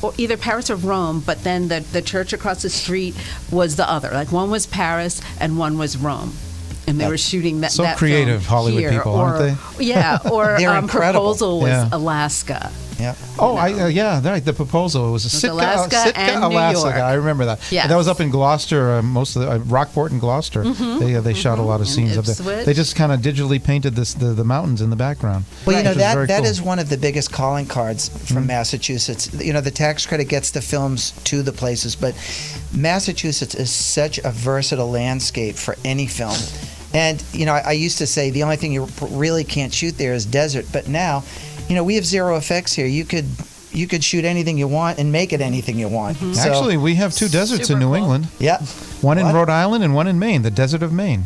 or either Paris or Rome, but then the church across the street was the other. Like one was Paris and one was Rome. And they were shooting that. So that creative film Hollywood here, people, or, aren't they? Yeah, or They're incredible. Proposal was Yeah. Alaska. Yeah. Oh, right. The proposal. It was a Sitka, Alaska and New Alaska. York. I remember that. Yes. And that was up in Gloucester, most of the Rockport and Gloucester. They shot a lot of scenes up there. Ipswich. They just kind of digitally painted the mountains in the background. Well, you know, which was very that cool. is one of the biggest calling cards from Massachusetts. You know, the tax credit gets the films to the places, but Massachusetts is such a versatile landscape for any film. And, you know, I used to say the only thing you really can't shoot there is desert, but now, you know, we have zero effects here. You could shoot anything you want and make it anything you want. So, Actually, we have two deserts in New England. yeah. One in What? Rhode Island and one in Maine, the desert of Maine.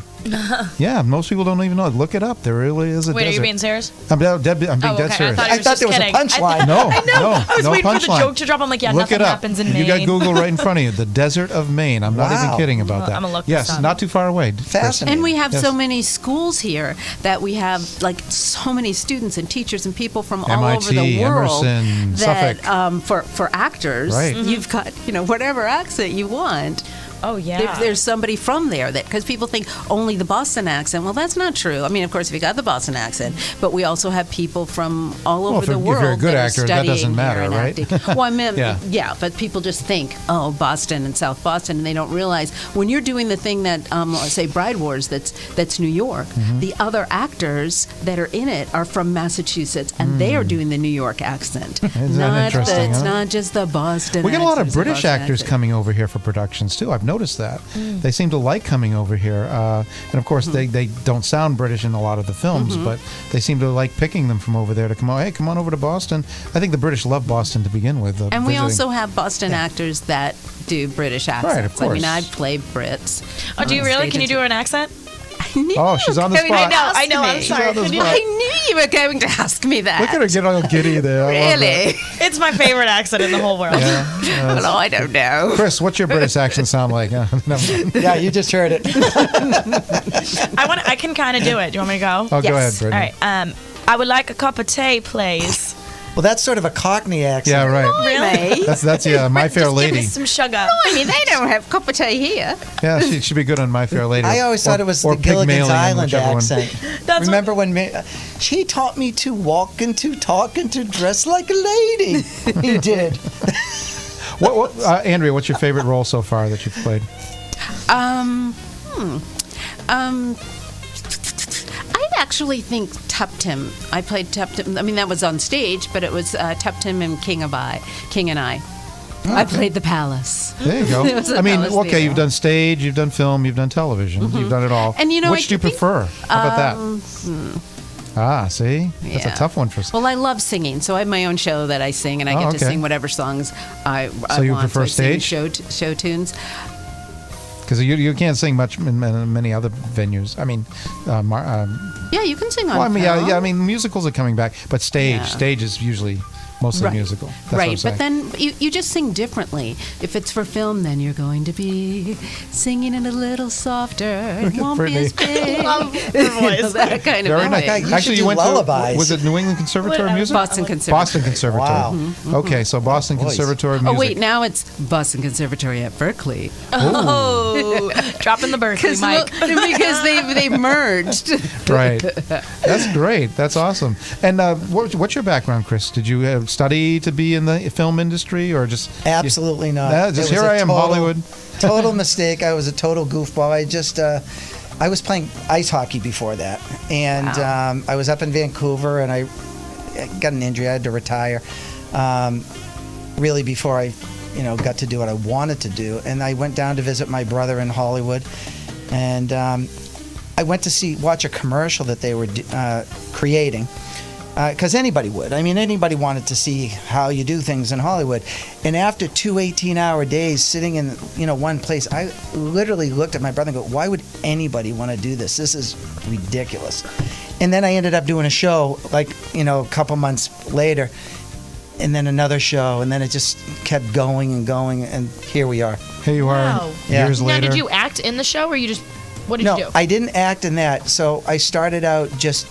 Yeah, most people don't even know it. Look it up. There really is a Wait, desert. are you being serious? I'm being dead okay. serious. I thought there was a punchline. No, I know. no, I was no waiting for the punchline. joke to drop. I'm like, yeah, Look nothing it up. happens in Maine. You got Google right in front of you. The desert of Maine. I'm not even Wow. kidding about that. I'm gonna look yes, this up. not too far away. Fascinating. And we have Yes. so many schools here that we have like so many students and teachers and people from all over the MIT, world Emerson, that Suffolk. For actors, Right. you've got whatever accent you want. Oh yeah. There's somebody from there that, because people think only the Boston accent. Well, that's not true. I mean, of course, we got the Boston accent, but we also have people from all over the world. If you're a good that are actor, that studying doesn't here matter, and right? acting. Well, I meant, Yeah. yeah, but people just think, oh, Boston and South Boston, and they don't realize when you're doing the thing that, say, Bride Wars, that's New York. Mm-hmm. The other actors that are in it are from Massachusetts, and they are doing the New York accent. Isn't that interesting, It's huh? not just the Boston. We get a lot of accent, it's the British Boston actors accent. coming over here for productions too. I've noticed that. They seem to like coming over here, and of course they don't sound British in a lot of the films, but they seem to like picking them from over there to come on. Hey, come on over to Boston. I think the British love Boston to begin with. And we visiting. also have Boston actors that do British accents. of course. I mean, I play Brits. Oh, do you on really? stage Can you do an accent? I knew Oh, you she's were on the going to spot. ask I know, I'm me. sorry. on the Can you- spot. I knew you were going to ask me that. Look at her get all giddy there. I love Really? It's my favorite accent in the whole world. that. Yeah. Well, I don't know. Chris, what's your British accent sound like? Never mind. Yeah, you just heard it. I can kind of do it. Do you want me to go? Oh, go ahead, Yes. Brittany. All right. I would like a cup of tea, please. Well, that's sort of a Cockney accent. Yeah, right. Really? That's My Fair Just give me Lady. some sugar. I mean, they don't have cup of tea here. Yeah, she should be good on My Fair Lady. I always thought it was or the Gilligan's Pygmalion, Island whichever one. accent. That's Remember when she taught me to walk and to talk and to dress like a lady? He did. Andrea, what's your favorite role so far that you've played? I actually think Tuptim. I played Tuptim. I mean, that was on stage, but it was Tuptim and King and I. I played the palace. There you go. It was a I mean, palace okay, theater. you've done stage, you've done film, you've done television, you've done it all. And you know, which do you I think- prefer? How about that? See, that's a Yeah. tough one for. Well, I love singing, so I have my own show that I sing, and I Oh, get to okay. sing whatever songs I So you want. prefer I sing stage? show tunes. Because you can't sing much in many other venues. I mean, Yeah, you can sing on well, I mean, film. yeah. I mean, musicals are coming back, but stage is usually mostly Right. musical. That's right, what I'm but then you just sing differently. If it's for film, then you're going to be singing it a little softer. It won't be as big. Love her voice. That kind Very of nice. way. You Actually, should you do went lullabies. to was it New England Conservatory of Music? Boston Conservatory. Boston Conservatory. Wow. Okay, so Boston Boys. Conservatory of Oh Music. wait, now it's Boston Conservatory at Berkeley. Oh, dropping the Berkeley mic. Because they merged. Right. That's great. That's awesome. And what's your background, Chris? Did you study to be in the film industry, or just Absolutely not. Yeah, just It was here a I am, total- Hollywood. Total mistake. I was a total goofball. I was playing ice hockey before that, and I was up in Vancouver, and I got an injury. I had to retire. Really, before I got to do what I wanted to do. And I went down to visit my brother in Hollywood, and I went to watch a commercial that they were creating. Because anybody would. I mean, anybody wanted to see how you do things in Hollywood. And after 2 18-hour days sitting in, one place, I literally looked at my brother and go, why would anybody want to do this? This is ridiculous. And then I ended up doing a show, a couple months later, and then another show, and then it just kept going and going, and here we are. Here you are, years later. Now, did you act in the show, or what did you do? No, I didn't act in that. So I started out just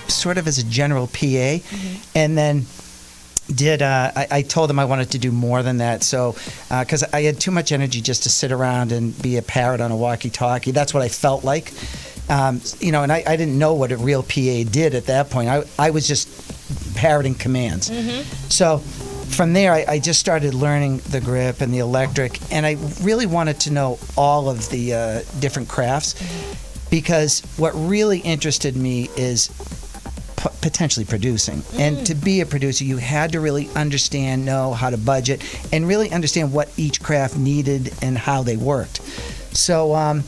sort of as a general PA, and then I told them I wanted to do more than that. So because I had too much energy just to sit around and be a parrot on a walkie-talkie. That's what I felt like. And I didn't know what a real PA did at that point. I was just parroting commands. So from there, I just started learning the grip and the electric, and I really wanted to know all of the different crafts, because what really interested me is potentially producing. And to be a producer, you had to really know how to budget, and really understand what each craft needed and how they worked. So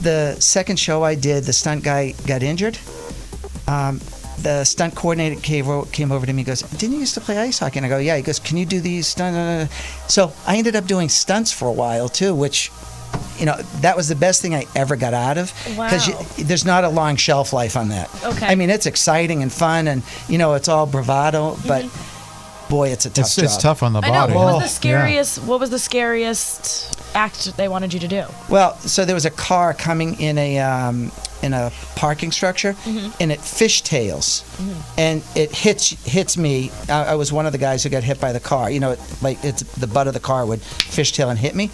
the second show I did, the stunt guy got injured. The stunt coordinator came over to me and goes, didn't you used to play ice hockey? And I go, yeah. He goes, can you do these stunts? So I ended up doing stunts for a while too, which, that was the best thing I ever got out of. Because there's not a long shelf life on that. Okay. I mean, it's exciting and fun, and, it's all bravado, but boy, it's a tough job. It's tough on the body. I know. What was the scariest act they wanted you to do? Well, so there was a car coming in a parking structure, and it fishtails, and it hits me. I was one of the guys who got hit by the car. It's the butt of the car would fishtail and hit me.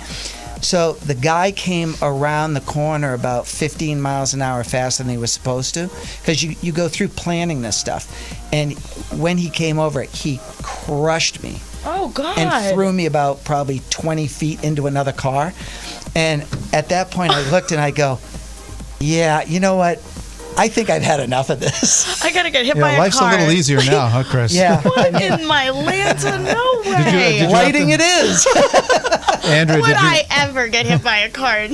So the guy came around the corner about 15 miles an hour faster than he was supposed to, because you go through planning this stuff. And when he came over, he crushed me. Oh, God. And threw me about probably 20 feet into another car. And at that point, I looked and I go, yeah, you know what? I think I've had enough of this. I gotta get hit by a car. Life's a little easier now, huh, Chris? Yeah. What in my Lanta? No way. Did you Lighting it is. Andrea, Would I ever get hit by a car?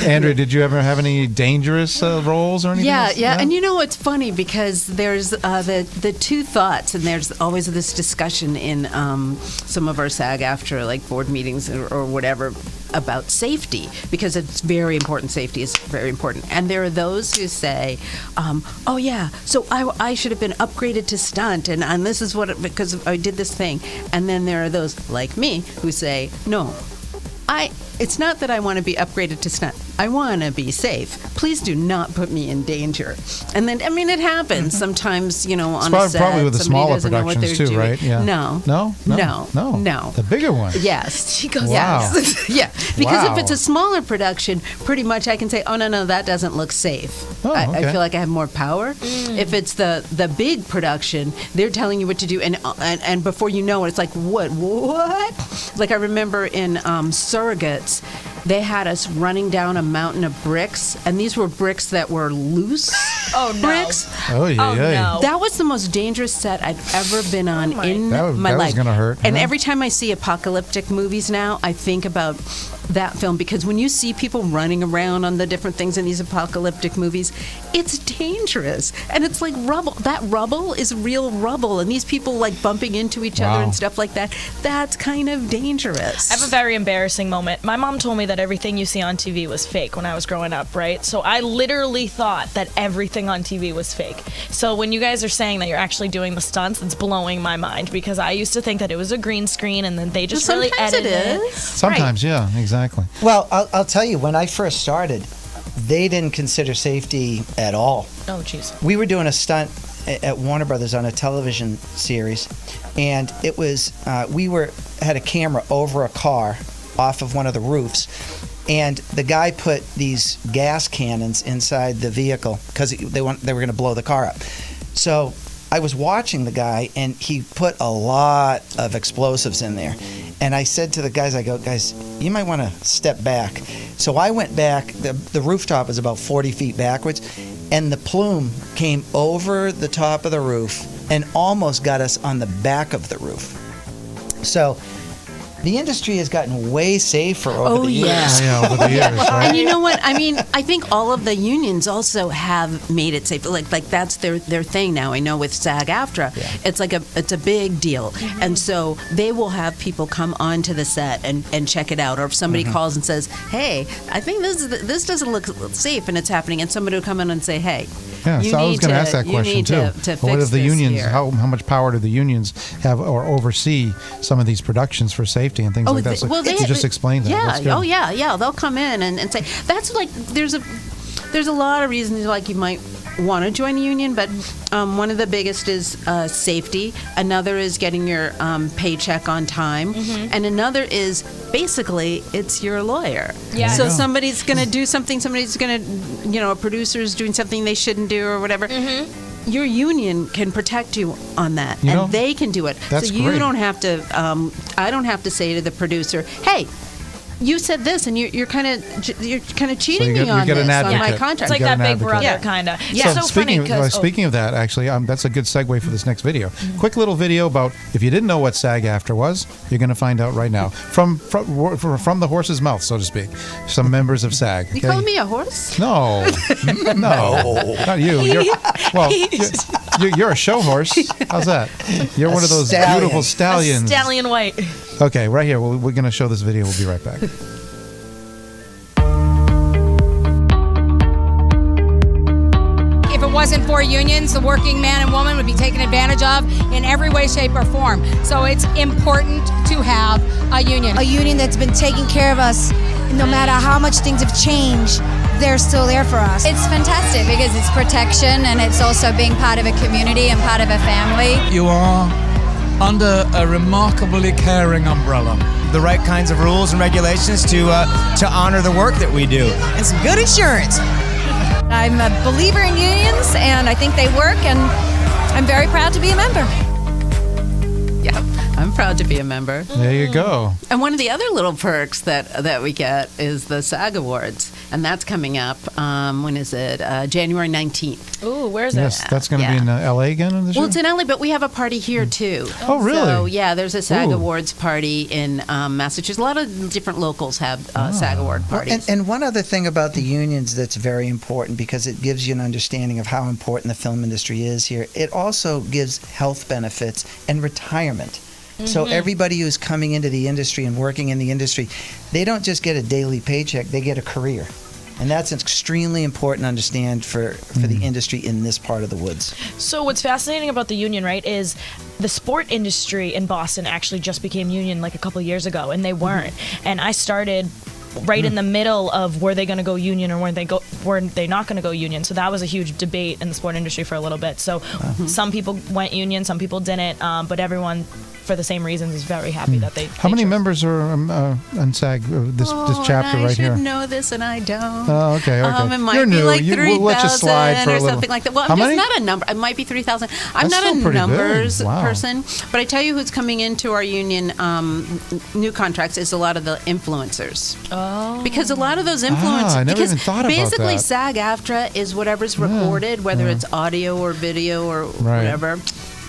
Andrea, did you ever have any dangerous roles or anything? Yeah. And it's funny because there's the two thoughts, and there's always this discussion in some of our SAG-AFTRA like board meetings or whatever about safety, because it's very important. Safety is very important. And there are those who say, oh yeah, so I should have been upgraded to stunt, and this is because I did this thing. And then there are those like me who say, no, it's not that I want to be upgraded to stunt. I want to be safe. Please do not put me in danger. And then, it happens sometimes, on a set. Probably with the smaller doesn't know what productions they're too, doing. right? Yeah. No. The bigger ones. Yes. She goes, wow. Yes. Yeah. Because if it's a smaller production, pretty much I can say, oh, no, that doesn't look safe. Oh, okay. I feel like I have more power. If it's the big production, they're telling you what to do, and before you know it, it's like, what? Like I remember in Surrogates, they had us running down a mountain of bricks, and these were bricks that were loose. Oh, no. Bricks. Oh, yeah. No. That was the most dangerous set I've ever been on in my life. That was going to hurt. And every time I see apocalyptic movies now, I think about that film, because when you see people running around on the different things in these apocalyptic movies, it's dangerous. And it's like rubble. That rubble is real rubble, and these people like bumping into each other and stuff like that. That's kind of dangerous. I have a very embarrassing moment. My mom told me that everything you see on TV was fake when I was growing up, right? So I literally thought that everything on TV was fake. So when you guys are saying that you're actually doing the stunts, it's blowing my mind, because I used to think that it was a green screen and then they just really edited it. Sometimes, yeah, exactly. Well, I'll tell you, when I first started, they didn't consider safety at all. Oh, jeez. We were doing a stunt at Warner Brothers on a television series, and it was had a camera over a car off of one of the roofs, and the guy put these gas cannons inside the vehicle because they were going to blow the car up. So I was watching the guy, and he put a lot of explosives in there. And I said to the guys, I go, guys, you might want to step back. So I went back. The rooftop was about 40 feet backwards, and the plume came over the top of the roof and almost got us on the back of the roof. So The industry has gotten way safer over the years. Yeah, over the years, right? And you know what? I mean, I think all of the unions also have made it safe. Like that's their thing now. I know with SAG-AFTRA, it's a big deal, and so they will have people come onto the set and check it out. Or if somebody calls and says, "Hey, I think this doesn't look safe," and it's happening, and somebody will come in and say, "Hey." Yeah, so I was going to ask that question too. What if the unions? How much power do the unions have or oversee some of these productions for safety and things like that? So you just explained that. Yeah. Yeah. They'll come in and say that's like there's a lot of reasons like you might want to join a union, but one of the biggest is safety. Another is getting your paycheck on time, and another is basically it's your lawyer. Yeah. So somebody's going to do something. Somebody's going to, a producer's doing something they shouldn't do or whatever. Your union can protect you on that, and they can do it. That's so you great. don't have to. I don't have to say to the producer, "Hey, you said this, and you're kind of cheating me on this on my contract." It's like that Big Brother kind of. Yeah. So funny because speaking of that, actually, that's a good segue for this next video. Quick little video about if you didn't know what SAG-AFTRA was, you're going to find out right now from the horse's mouth, so to speak. Some members of SAG. You calling me a horse? No, not you. You're a show horse. How's that? You're one of those beautiful stallions. Stallion white. Okay, right here. We're going to show this video. We'll be right back. If it wasn't for unions, the working man and woman would be taken advantage of in every way, shape, or form. So it's important to have a union. A union that's been taking care of us no matter how much things have changed. They're still there for us. It's fantastic because it's protection and it's also being part of a community and part of a family. You are under a remarkably caring umbrella. The right kinds of rules and regulations to honor the work that we do. And some good insurance. I'm a believer in unions and I think they work and I'm very proud to be a member. Yeah, I'm proud to be a member. There you go. And one of the other little perks that we get is the SAG Awards, and that's coming up. When is it? January 19th. Ooh, where's Yes, it? that's going to be in L.A. again this year? Well, it's in LA, but we have a party here too. Oh, really? So yeah, there's a SAG Ooh. Awards party in Massachusetts. A lot of different locals have SAG Award parties. And one other thing about the unions that's very important, because it gives you an understanding of how important the film industry is here, it also gives health benefits and retirement. So everybody who's coming into the industry and working in the industry, they don't just get a daily paycheck, they get a career. And that's extremely important to understand for the industry in this part of the woods. So what's fascinating about the union, right, is the sport industry in Boston actually just became union like a couple of years ago, and they weren't. And I started right in the middle of were they going to go union or were they not going to go union. So that was a huge debate in the sport industry for a little bit. So some people went union, some people didn't, but everyone, for the same reasons, is very happy that they. How many members are on SAG? This chapter right here. I should know this, and I don't. Oh, okay. It might You're be new. like We'll let you slide 3,000 for a or little. something like that. Well, How I'm many? just not a number. It might be 3,000. I'm That's not still a pretty numbers big. Wow. person, but I tell you who's coming into our union new contracts is a lot of the influencers. Oh. Because a lot of those influencers. I never because even thought about basically that. SAG-AFTRA is whatever's recorded, whether it's audio or video or whatever,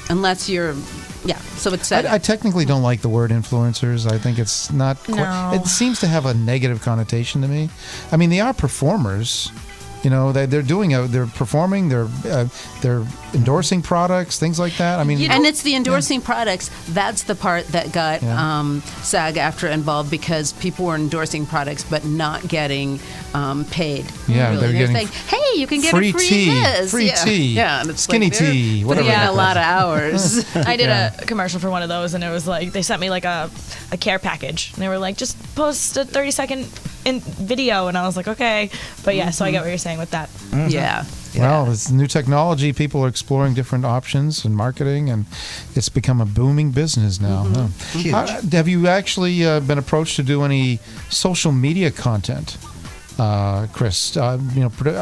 unless you're. Yeah, so it's. I technically don't like the word influencers. I think it's not. No. It seems to have a negative connotation to me. I mean, they are performers. You know, they're performing. They're endorsing products, things like that. I mean, and it's the endorsing products. That's the part that got SAG-AFTRA involved, because people were endorsing products but not getting paid. Yeah, really. they're getting saying, "Hey, you can get free a free tea, this, free tea, yeah, and it's skinny like they're tea, whatever." putting in a lot of hours. I did a commercial for one of those, and it was like they sent me like a care package, and they were like, just post a 30-second video, and I was like, okay, but yeah, so I get what you're saying with that. Yeah. Well, it's new technology. People are exploring different options and marketing, and it's become a booming business now. Huge. Have you actually been approached to do any social media content, Chris? I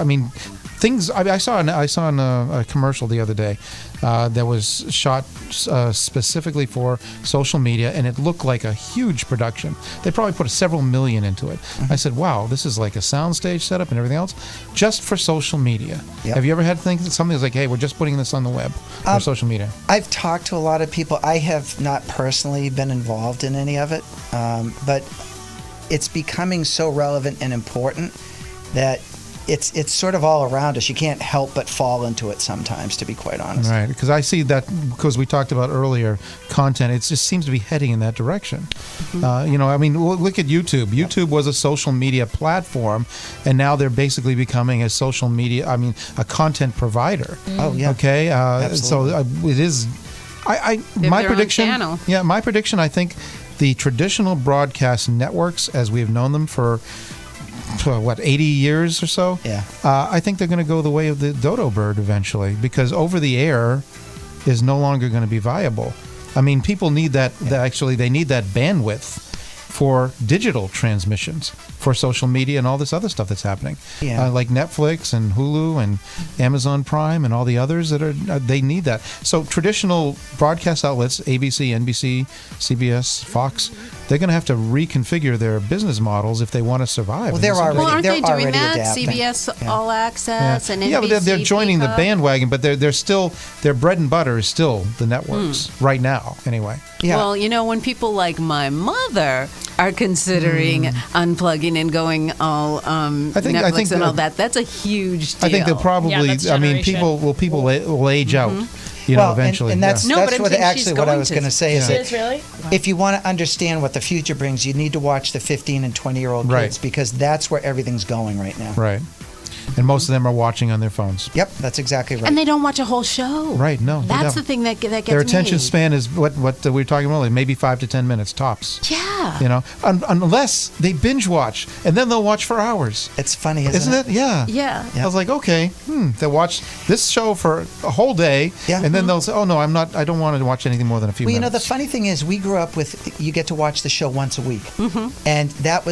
mean, things. I saw a commercial the other day that was shot specifically for social media, and it looked like a huge production. They probably put several million into it. I said, wow, this is like a soundstage setup and everything else just for social media. Yep. Have you ever had something that's like, hey, we're just putting this on the web for social media? I've talked to a lot of people. I have not personally been involved in any of it, but it's becoming so relevant and important that it's sort of all around us. You can't help but fall into it sometimes, to be quite honest. Right, because I see that, because we talked about earlier, content, it just seems to be heading in that direction. Look at YouTube. YouTube was a social media platform, and now they're basically becoming a social media, a content provider. Oh, yeah. Okay, so it is, my prediction, my prediction, I think the traditional broadcast networks, as we've known them for 80 years or so? Yeah. I think they're going to go the way of the dodo bird eventually, because over the air is no longer going to be viable. I mean, people need that. Actually, they need that bandwidth for digital transmissions, for social media and all this other stuff that's happening. Yeah. Like Netflix and Hulu and Amazon Prime and all the others they need that. So traditional broadcast outlets, ABC, NBC, CBS, Fox, they're going to have to reconfigure their business models if they want to survive. Well, aren't they doing that? Adapting. CBS All Access and NBC. Yeah, but they're joining the bandwagon, but they're still, their bread and butter is still the networks right now, anyway. Yeah. Well, when people like my mother are considering unplugging and going all Netflix and all that, that's a huge deal. I think they'll probably, people will age out. Eventually. And that's what I was going to say. Is that really? If you want to understand what the future brings, you need to watch the 15 and 20-year-old kids, because that's where everything's going right now. Right. And most of them are watching on their phones. Yep, that's exactly right. And they don't watch a whole show. Right, no. That's the thing that gets their attention me. span is what we were talking about earlier, maybe 5 to 10 minutes tops. Yeah. Unless they binge watch, and then they'll watch for hours. It's funny, isn't it? Yeah. Yeah. I was like, okay, they'll watch this show for a whole day, and then they'll say, oh no, I don't want to watch anything more than a few minutes. The funny thing is, we grew up with, you get to watch the show once a week. And that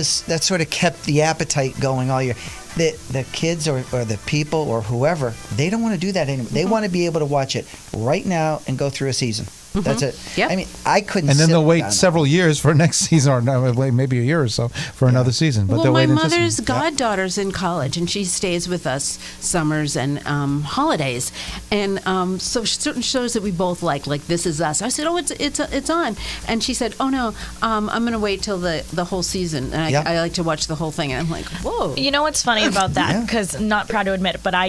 sort of kept the appetite going all year. The kids or the people or whoever, they don't want to do that anymore. They want to be able to watch it right now and go through a season. That's it. Yep. I mean, I couldn't. And then they'll wait down several years for next season, or maybe a year or so for another season. But my mother's goddaughter's in college, and she stays with us summers and holidays. And so certain shows that we both like This Is Us. I said, oh, it's on. And she said, oh no, I'm going to wait till the whole season. And I like to watch the whole thing. And I'm like, whoa. You know what's funny about that? Because not proud to admit it, but I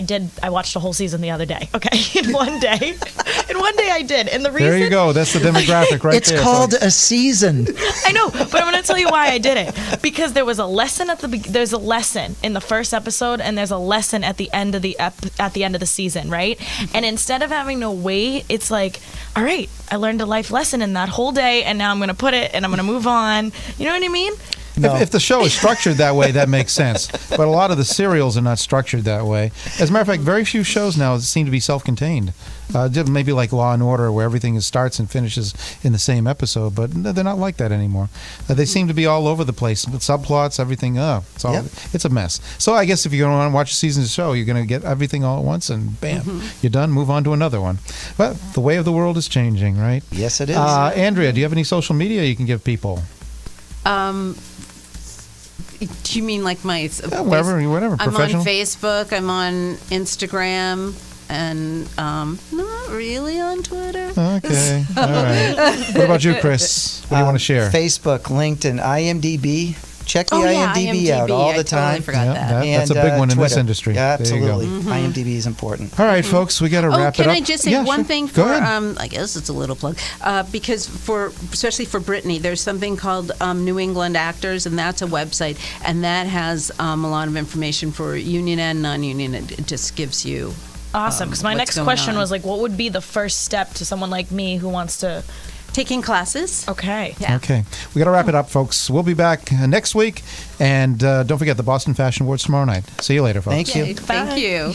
watched a whole season the other day. Okay, in one day. I did. And the reason. There you go. That's the demographic right there. It's called a season. I know, but I'm going to tell you why I did it. Because there was a lesson there's a lesson in the first episode, and there's a lesson at the end of the season, right? And instead of having to wait, it's like, all right, I learned a life lesson in that whole day, and now I'm going to put it, and I'm going to move on. You know what I mean? No. If the show is structured that way, that makes sense. But a lot of the serials are not structured that way. As a matter of fact, very few shows now seem to be self-contained. Maybe like Law and Order, where everything starts and finishes in the same episode, but they're not like that anymore. They seem to be all over the place. Subplots, everything. It's a mess. So I guess if you're going to want to watch a season of the show, you're going to get everything all at once, and bam, you're done. Move on to another one. But the way of the world is changing, right? Yes, it is. Andrea, do you have any social media you can give people? Do you mean like my... whatever, I'm on Facebook, I'm on Instagram, and not really on Twitter. Okay, all right. What about you, Chris? What do you want to share? Facebook, LinkedIn, IMDb. Check the IMDb out all the time. I forgot that. That's a big one in this Twitter. industry. Yeah, absolutely. There you go. IMDb is important. All right, folks, we got to wrap it up. Can I just say one thing for, Go ahead. I guess it's a little plug, because especially for Brittany, there's something called New England Actors, and that's a website, and that has a lot of information for union and non-union. It just gives you awesome, because my next question was what would be the first step to someone like me who wants to... Taking classes. Okay. Yeah. Okay. We got to wrap it up, folks. We'll be back next week. And don't forget the Boston Fashion Awards tomorrow night. See you later, folks. Thank you. Thank you.